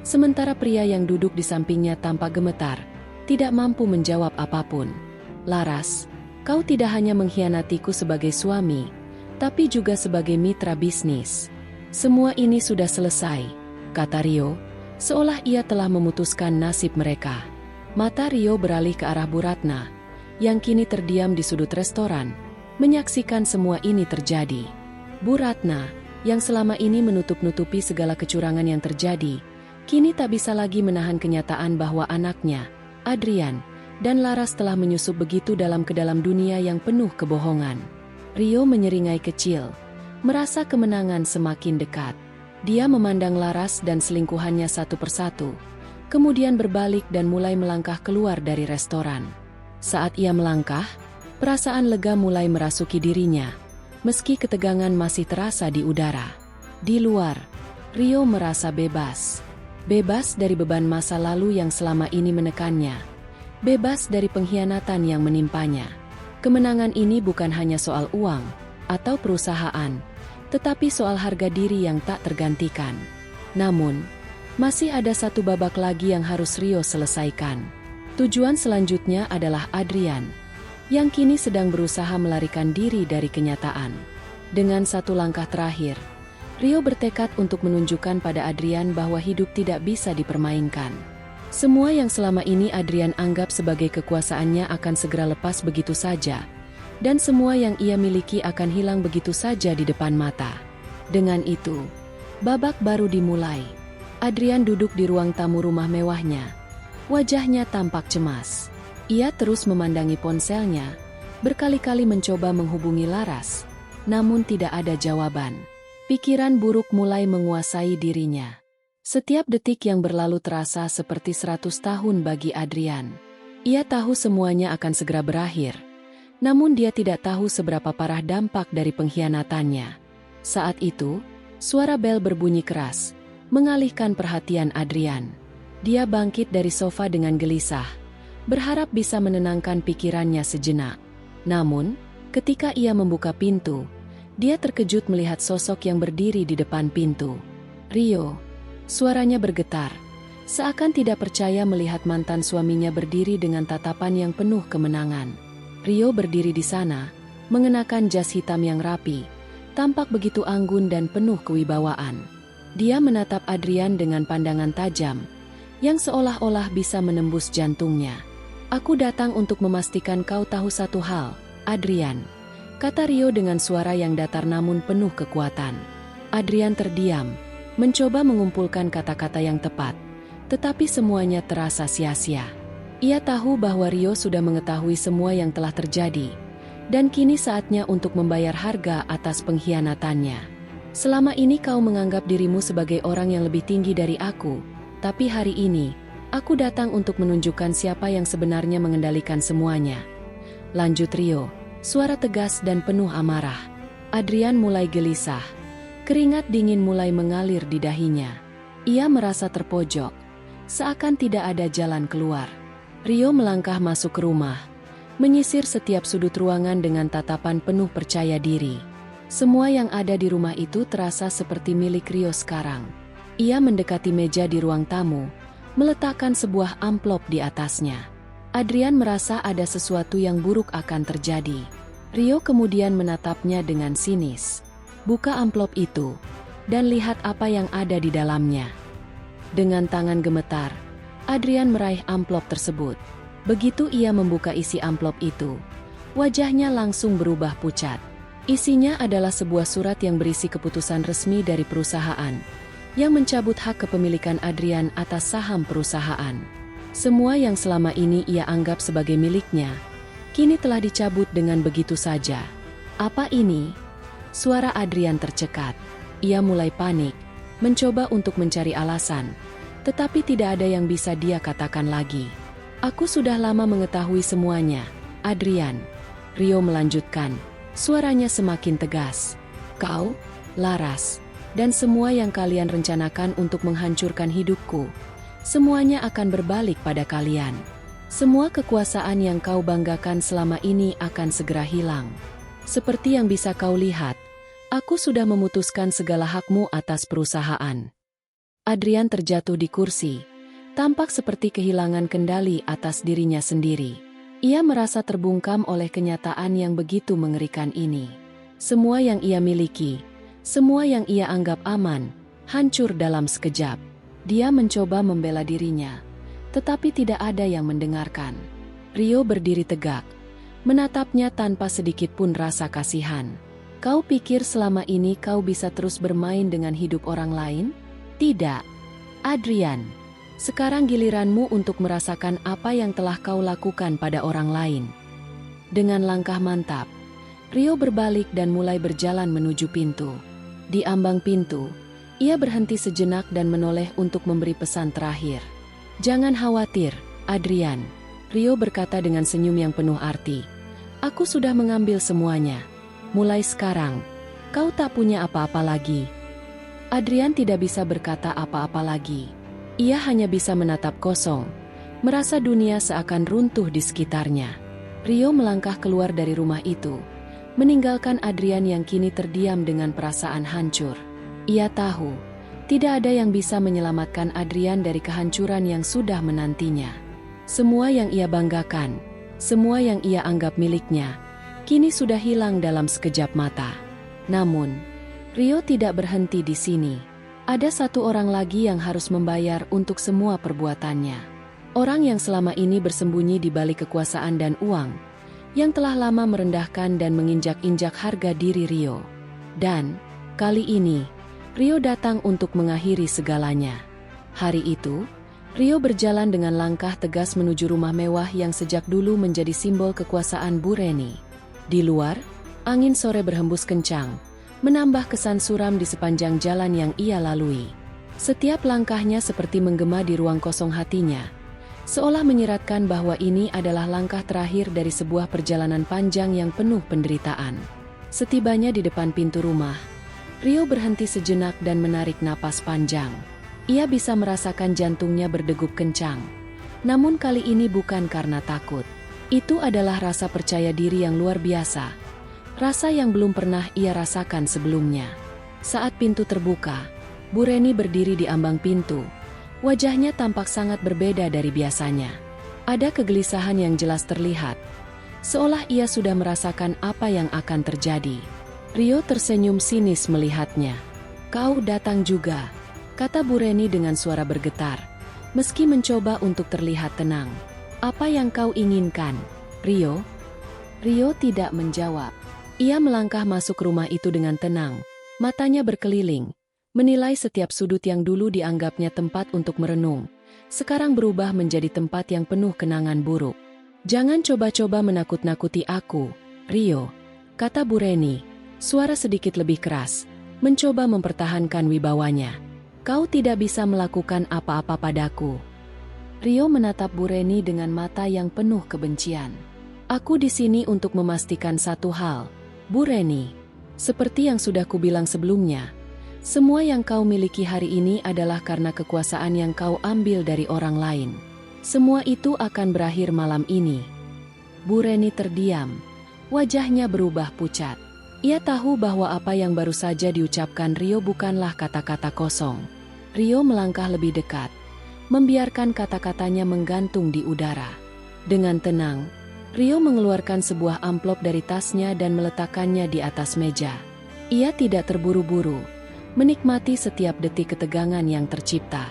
sementara pria yang duduk di sampingnya tampak gemetar, tidak mampu menjawab apapun. Laras, kau tidak hanya mengkhianatiku sebagai suami, tapi juga sebagai mitra bisnis. Semua ini sudah selesai, kata Rio, seolah ia telah memutuskan nasib mereka. Mata Rio beralih ke arah Bu Ratna, yang kini terdiam di sudut restoran, menyaksikan semua ini terjadi. Bu Ratna, yang selama ini menutup-nutupi segala kecurangan yang terjadi, kini tak bisa lagi menahan kenyataan bahwa anaknya, Adrian, dan Laras telah menyusup begitu dalam ke dalam dunia yang penuh kebohongan. Rio menyeringai kecil, merasa kemenangan semakin dekat. Dia memandang Laras dan selingkuhannya satu persatu, kemudian berbalik dan mulai melangkah keluar dari restoran. Saat ia melangkah, perasaan lega mulai merasuki dirinya. Meski ketegangan masih terasa di udara. Di luar, Rio merasa bebas. Bebas dari beban masa lalu yang selama ini menekannya. Bebas dari pengkhianatan yang menimpanya. Kemenangan ini bukan hanya soal uang atau perusahaan, tetapi soal harga diri yang tak tergantikan. Namun, masih ada satu babak lagi yang harus Rio selesaikan. Tujuan selanjutnya adalah Adrian, yang kini sedang berusaha melarikan diri dari kenyataan. Dengan satu langkah terakhir, Rio bertekad untuk menunjukkan pada Adrian bahwa hidup tidak bisa dipermainkan. Semua yang selama ini Adrian anggap sebagai kekuasaannya akan segera lepas begitu saja, dan semua yang ia miliki akan hilang begitu saja di depan mata. Dengan itu, babak baru dimulai. Adrian duduk di ruang tamu rumah mewahnya. Wajahnya tampak cemas. Ia terus memandangi ponselnya, berkali-kali mencoba menghubungi Laras, namun tidak ada jawaban. Pikiran buruk mulai menguasai dirinya. Setiap detik yang berlalu terasa seperti 100 tahun bagi Adrian. Ia tahu semuanya akan segera berakhir, Namun dia tidak tahu seberapa parah dampak dari pengkhianatannya. Saat itu, suara bel berbunyi keras, mengalihkan perhatian Adrian. Dia bangkit dari sofa dengan gelisah, berharap bisa menenangkan pikirannya sejenak. Namun, ketika ia membuka pintu, dia terkejut melihat sosok yang berdiri di depan pintu. Rio. Suaranya bergetar, seakan tidak percaya melihat mantan suaminya berdiri dengan tatapan yang penuh kemenangan. Rio berdiri di sana, mengenakan jas hitam yang rapi, tampak begitu anggun dan penuh kewibawaan. Dia menatap Adrian dengan pandangan tajam, yang seolah-olah bisa menembus jantungnya. "Aku datang untuk memastikan kau tahu satu hal, Adrian," kata Rio dengan suara yang datar namun penuh kekuatan. Adrian terdiam, mencoba mengumpulkan kata-kata yang tepat, tetapi semuanya terasa sia-sia. Ia tahu bahwa Rio sudah mengetahui semua yang telah terjadi, dan kini saatnya untuk membayar harga atas pengkhianatannya. "Selama ini kau menganggap dirimu sebagai orang yang lebih tinggi dari aku, tapi hari ini, aku datang untuk menunjukkan siapa yang sebenarnya mengendalikan semuanya," lanjut Rio, suara tegas dan penuh amarah. Adrian mulai gelisah. Keringat dingin mulai mengalir di dahinya. Ia merasa terpojok, seakan tidak ada jalan keluar. Rio melangkah masuk ke rumah, menyisir setiap sudut ruangan dengan tatapan penuh percaya diri. Semua yang ada di rumah itu terasa seperti milik Rio sekarang. Ia mendekati meja di ruang tamu, meletakkan sebuah amplop di atasnya. Adrian merasa ada sesuatu yang buruk akan terjadi. Rio kemudian menatapnya dengan sinis. "Buka amplop itu, dan lihat apa yang ada di dalamnya." Dengan tangan gemetar, Adrian meraih amplop tersebut. Begitu ia membuka isi amplop itu, wajahnya langsung berubah pucat. Isinya adalah sebuah surat yang berisi keputusan resmi dari perusahaan, yang mencabut hak kepemilikan Adrian atas saham perusahaan. Semua yang selama ini ia anggap sebagai miliknya, kini telah dicabut dengan begitu saja. "Apa ini?" Suara Adrian tercekat. Ia mulai panik, mencoba untuk mencari alasan, tetapi tidak ada yang bisa dia katakan lagi. "Aku sudah lama mengetahui semuanya, Adrian," Rio melanjutkan, suaranya semakin tegas. "Kau, Laras, dan semua yang kalian rencanakan untuk menghancurkan hidupku, semuanya akan berbalik pada kalian. Semua kekuasaan yang kau banggakan selama ini akan segera hilang. Seperti yang bisa kau lihat, aku sudah memutuskan segala hakmu atas perusahaan." Adrian terjatuh di kursi, tampak seperti kehilangan kendali atas dirinya sendiri. Ia merasa terbungkam oleh kenyataan yang begitu mengerikan ini. Semua yang ia miliki, semua yang ia anggap aman, hancur dalam sekejap. Dia mencoba membela dirinya, tetapi tidak ada yang mendengarkan. Rio berdiri tegak, menatapnya tanpa sedikit pun rasa kasihan. "Kau pikir selama ini kau bisa terus bermain dengan hidup orang lain? Tidak, Adrian. Sekarang giliranmu untuk merasakan apa yang telah kau lakukan pada orang lain." Dengan langkah mantap, Rio berbalik dan mulai berjalan menuju pintu. Di ambang pintu, ia berhenti sejenak dan menoleh untuk memberi pesan terakhir. "Jangan khawatir, Adrian," Rio berkata dengan senyum yang penuh arti. "Aku sudah mengambil semuanya. Mulai sekarang, kau tak punya apa-apa lagi." Adrian tidak bisa berkata apa-apa lagi. Ia hanya bisa menatap kosong, merasa dunia seakan runtuh di sekitarnya. Rio melangkah keluar dari rumah itu, meninggalkan Adrian yang kini terdiam dengan perasaan hancur. Ia tahu, tidak ada yang bisa menyelamatkan Adrian dari kehancuran yang sudah menantinya. Semua yang ia banggakan, semua yang ia anggap miliknya, kini sudah hilang dalam sekejap mata. Namun, Rio tidak berhenti di sini. Ada satu orang lagi yang harus membayar untuk semua perbuatannya. Orang yang selama ini bersembunyi di balik kekuasaan dan uang, yang telah lama merendahkan dan menginjak-injak harga diri Rio. Dan, kali ini, Rio datang untuk mengakhiri segalanya. Hari itu, Rio berjalan dengan langkah tegas menuju rumah mewah yang sejak dulu menjadi simbol kekuasaan Bu Reni. Di luar, angin sore berhembus kencang, menambah kesan suram di sepanjang jalan yang ia lalui. Setiap langkahnya seperti menggema di ruang kosong hatinya, seolah menyiratkan bahwa ini adalah langkah terakhir dari sebuah perjalanan panjang yang penuh penderitaan. Setibanya di depan pintu rumah, Rio berhenti sejenak dan menarik napas panjang. Ia bisa merasakan jantungnya berdegup kencang. Namun kali ini bukan karena takut. Itu adalah rasa percaya diri yang luar biasa. Rasa yang belum pernah ia rasakan sebelumnya. Saat pintu terbuka, Bu Reni berdiri di ambang pintu. Wajahnya tampak sangat berbeda dari biasanya. Ada kegelisahan yang jelas terlihat, seolah ia sudah merasakan apa yang akan terjadi. Rio tersenyum sinis melihatnya. "Kau datang juga," kata Bu Reni dengan suara bergetar, meski mencoba untuk terlihat tenang. "Apa yang kau inginkan, Rio?" Rio tidak menjawab. Ia melangkah masuk rumah itu dengan tenang, matanya berkeliling, menilai setiap sudut yang dulu dianggapnya tempat untuk merenung, sekarang berubah menjadi tempat yang penuh kenangan buruk. "Jangan coba-coba menakut-nakuti aku, Rio," kata Bu Reni, suara sedikit lebih keras, mencoba mempertahankan wibawanya. "Kau tidak bisa melakukan apa-apa padaku." Rio menatap Bu Reni dengan mata yang penuh kebencian. "Aku di sini untuk memastikan satu hal, Bu Reni. Seperti yang sudah kubilang sebelumnya, semua yang kau miliki hari ini adalah karena kekuasaan yang kau ambil dari orang lain. Semua itu akan berakhir malam ini." Bu Reni terdiam. Wajahnya berubah pucat. Ia tahu bahwa apa yang baru saja diucapkan Rio bukanlah kata-kata kosong. Rio melangkah lebih dekat, membiarkan kata-katanya menggantung di udara. Dengan tenang, Rio mengeluarkan sebuah amplop dari tasnya dan meletakkannya di atas meja. Ia tidak terburu-buru, menikmati setiap detik ketegangan yang tercipta.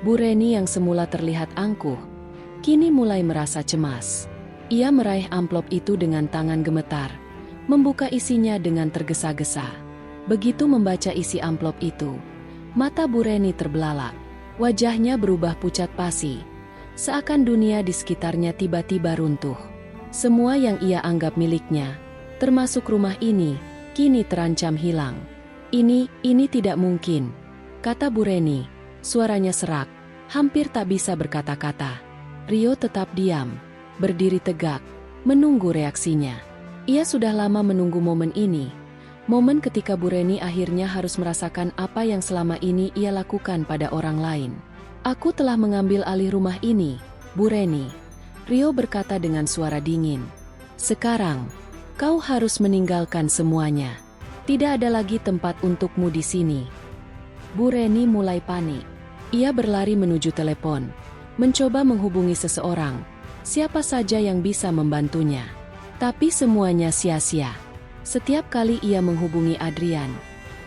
Bu Reni yang semula terlihat angkuh, kini mulai merasa cemas. Ia meraih amplop itu dengan tangan gemetar, membuka isinya dengan tergesa-gesa. Begitu membaca isi amplop itu, mata Bu Reni terbelalak. Wajahnya berubah pucat pasi, seakan dunia di sekitarnya tiba-tiba runtuh. Semua yang ia anggap miliknya, termasuk rumah ini, kini terancam hilang. Ini tidak mungkin," kata Bu Reni, suaranya serak, hampir tak bisa berkata-kata. Rio tetap diam, berdiri tegak, menunggu reaksinya. Ia sudah lama menunggu momen ini, momen ketika Bu Reni akhirnya harus merasakan apa yang selama ini ia lakukan pada orang lain. "Aku telah mengambil alih rumah ini, Bu Reni," Rio berkata dengan suara dingin. "Sekarang, kau harus meninggalkan semuanya. Tidak ada lagi tempat untukmu di sini." Bu Reni mulai panik. Ia berlari menuju telepon, mencoba menghubungi seseorang, siapa saja yang bisa membantunya. Tapi semuanya sia-sia. Setiap kali ia menghubungi Adrian,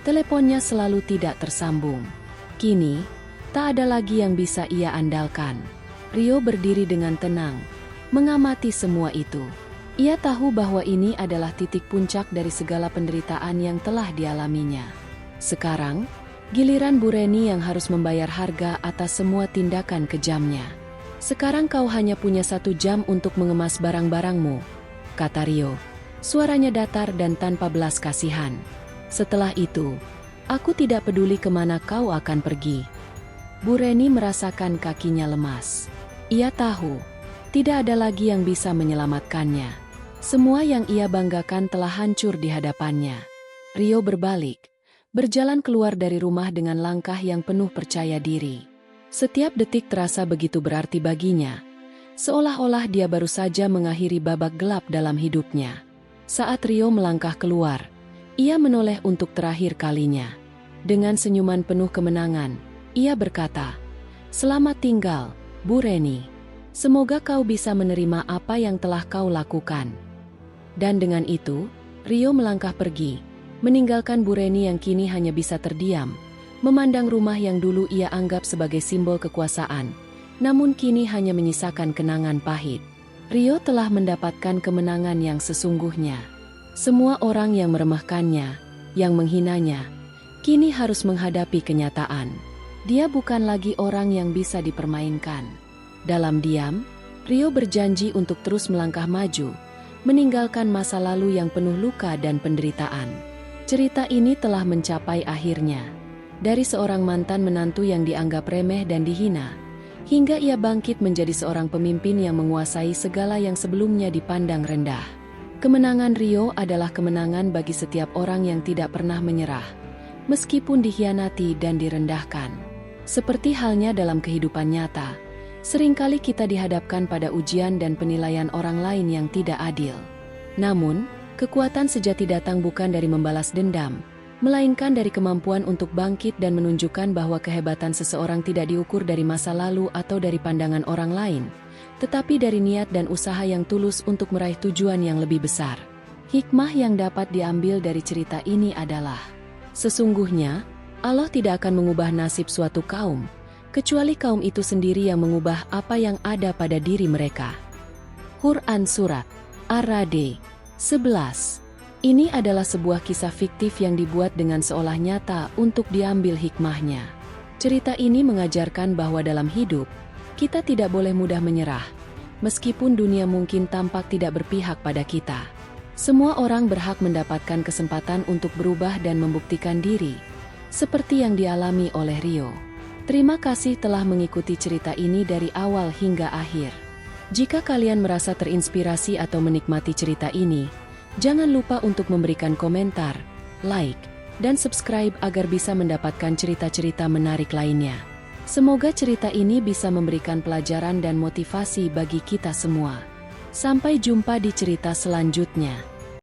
teleponnya selalu tidak tersambung. Kini, tak ada lagi yang bisa ia andalkan. Rio berdiri dengan tenang, mengamati semua itu. Ia tahu bahwa ini adalah titik puncak dari segala penderitaan yang telah dialaminya. Sekarang, giliran Bu Reni yang harus membayar harga atas semua tindakan kejamnya. "Sekarang kau hanya punya 1 jam untuk mengemas barang-barangmu," kata Rio. Suaranya datar dan tanpa belas kasihan. "Setelah itu, aku tidak peduli kemana kau akan pergi." Bu Reni merasakan kakinya lemas. Ia tahu, tidak ada lagi yang bisa menyelamatkannya. Semua yang ia banggakan telah hancur di hadapannya. Rio berbalik, berjalan keluar dari rumah dengan langkah yang penuh percaya diri. Setiap detik terasa begitu berarti baginya, seolah-olah dia baru saja mengakhiri babak gelap dalam hidupnya. Saat Rio melangkah keluar, ia menoleh untuk terakhir kalinya. Dengan senyuman penuh kemenangan, ia berkata, "Selamat tinggal, Bu Reni. Semoga kau bisa menerima apa yang telah kau lakukan." Dan dengan itu, Rio melangkah pergi, meninggalkan Bu Reni yang kini hanya bisa terdiam, memandang rumah yang dulu ia anggap sebagai simbol kekuasaan, namun kini hanya menyisakan kenangan pahit. Rio telah mendapatkan kemenangan yang sesungguhnya. Semua orang yang meremehkannya, yang menghinanya, kini harus menghadapi kenyataan. Dia bukan lagi orang yang bisa dipermainkan. Dalam diam, Rio berjanji untuk terus melangkah maju, meninggalkan masa lalu yang penuh luka dan penderitaan. Cerita ini telah mencapai akhirnya. Dari seorang mantan menantu yang dianggap remeh dan dihina, hingga ia bangkit menjadi seorang pemimpin yang menguasai segala yang sebelumnya dipandang rendah. Kemenangan Rio adalah kemenangan bagi setiap orang yang tidak pernah menyerah, meskipun dikhianati dan direndahkan. Seperti halnya dalam kehidupan nyata, seringkali kita dihadapkan pada ujian dan penilaian orang lain yang tidak adil. Namun, kekuatan sejati datang bukan dari membalas dendam, melainkan dari kemampuan untuk bangkit dan menunjukkan bahwa kehebatan seseorang tidak diukur dari masa lalu atau dari pandangan orang lain, tetapi dari niat dan usaha yang tulus untuk meraih tujuan yang lebih besar. Hikmah yang dapat diambil dari cerita ini adalah, sesungguhnya, Allah tidak akan mengubah nasib suatu kaum, kecuali kaum itu sendiri yang mengubah apa yang ada pada diri mereka. Quran Surat Ar-Ra'd 11. Ini adalah sebuah kisah fiktif yang dibuat dengan seolah nyata untuk diambil hikmahnya. Cerita ini mengajarkan bahwa dalam hidup, kita tidak boleh mudah menyerah, meskipun dunia mungkin tampak tidak berpihak pada kita. Semua orang berhak mendapatkan kesempatan untuk berubah dan membuktikan diri, seperti yang dialami oleh Rio. Terima kasih telah mengikuti cerita ini dari awal hingga akhir. Jika kalian merasa terinspirasi atau menikmati cerita ini, jangan lupa untuk memberikan komentar, like, dan subscribe agar bisa mendapatkan cerita-cerita menarik lainnya. Semoga cerita ini bisa memberikan pelajaran dan motivasi bagi kita semua. Sampai jumpa di cerita selanjutnya.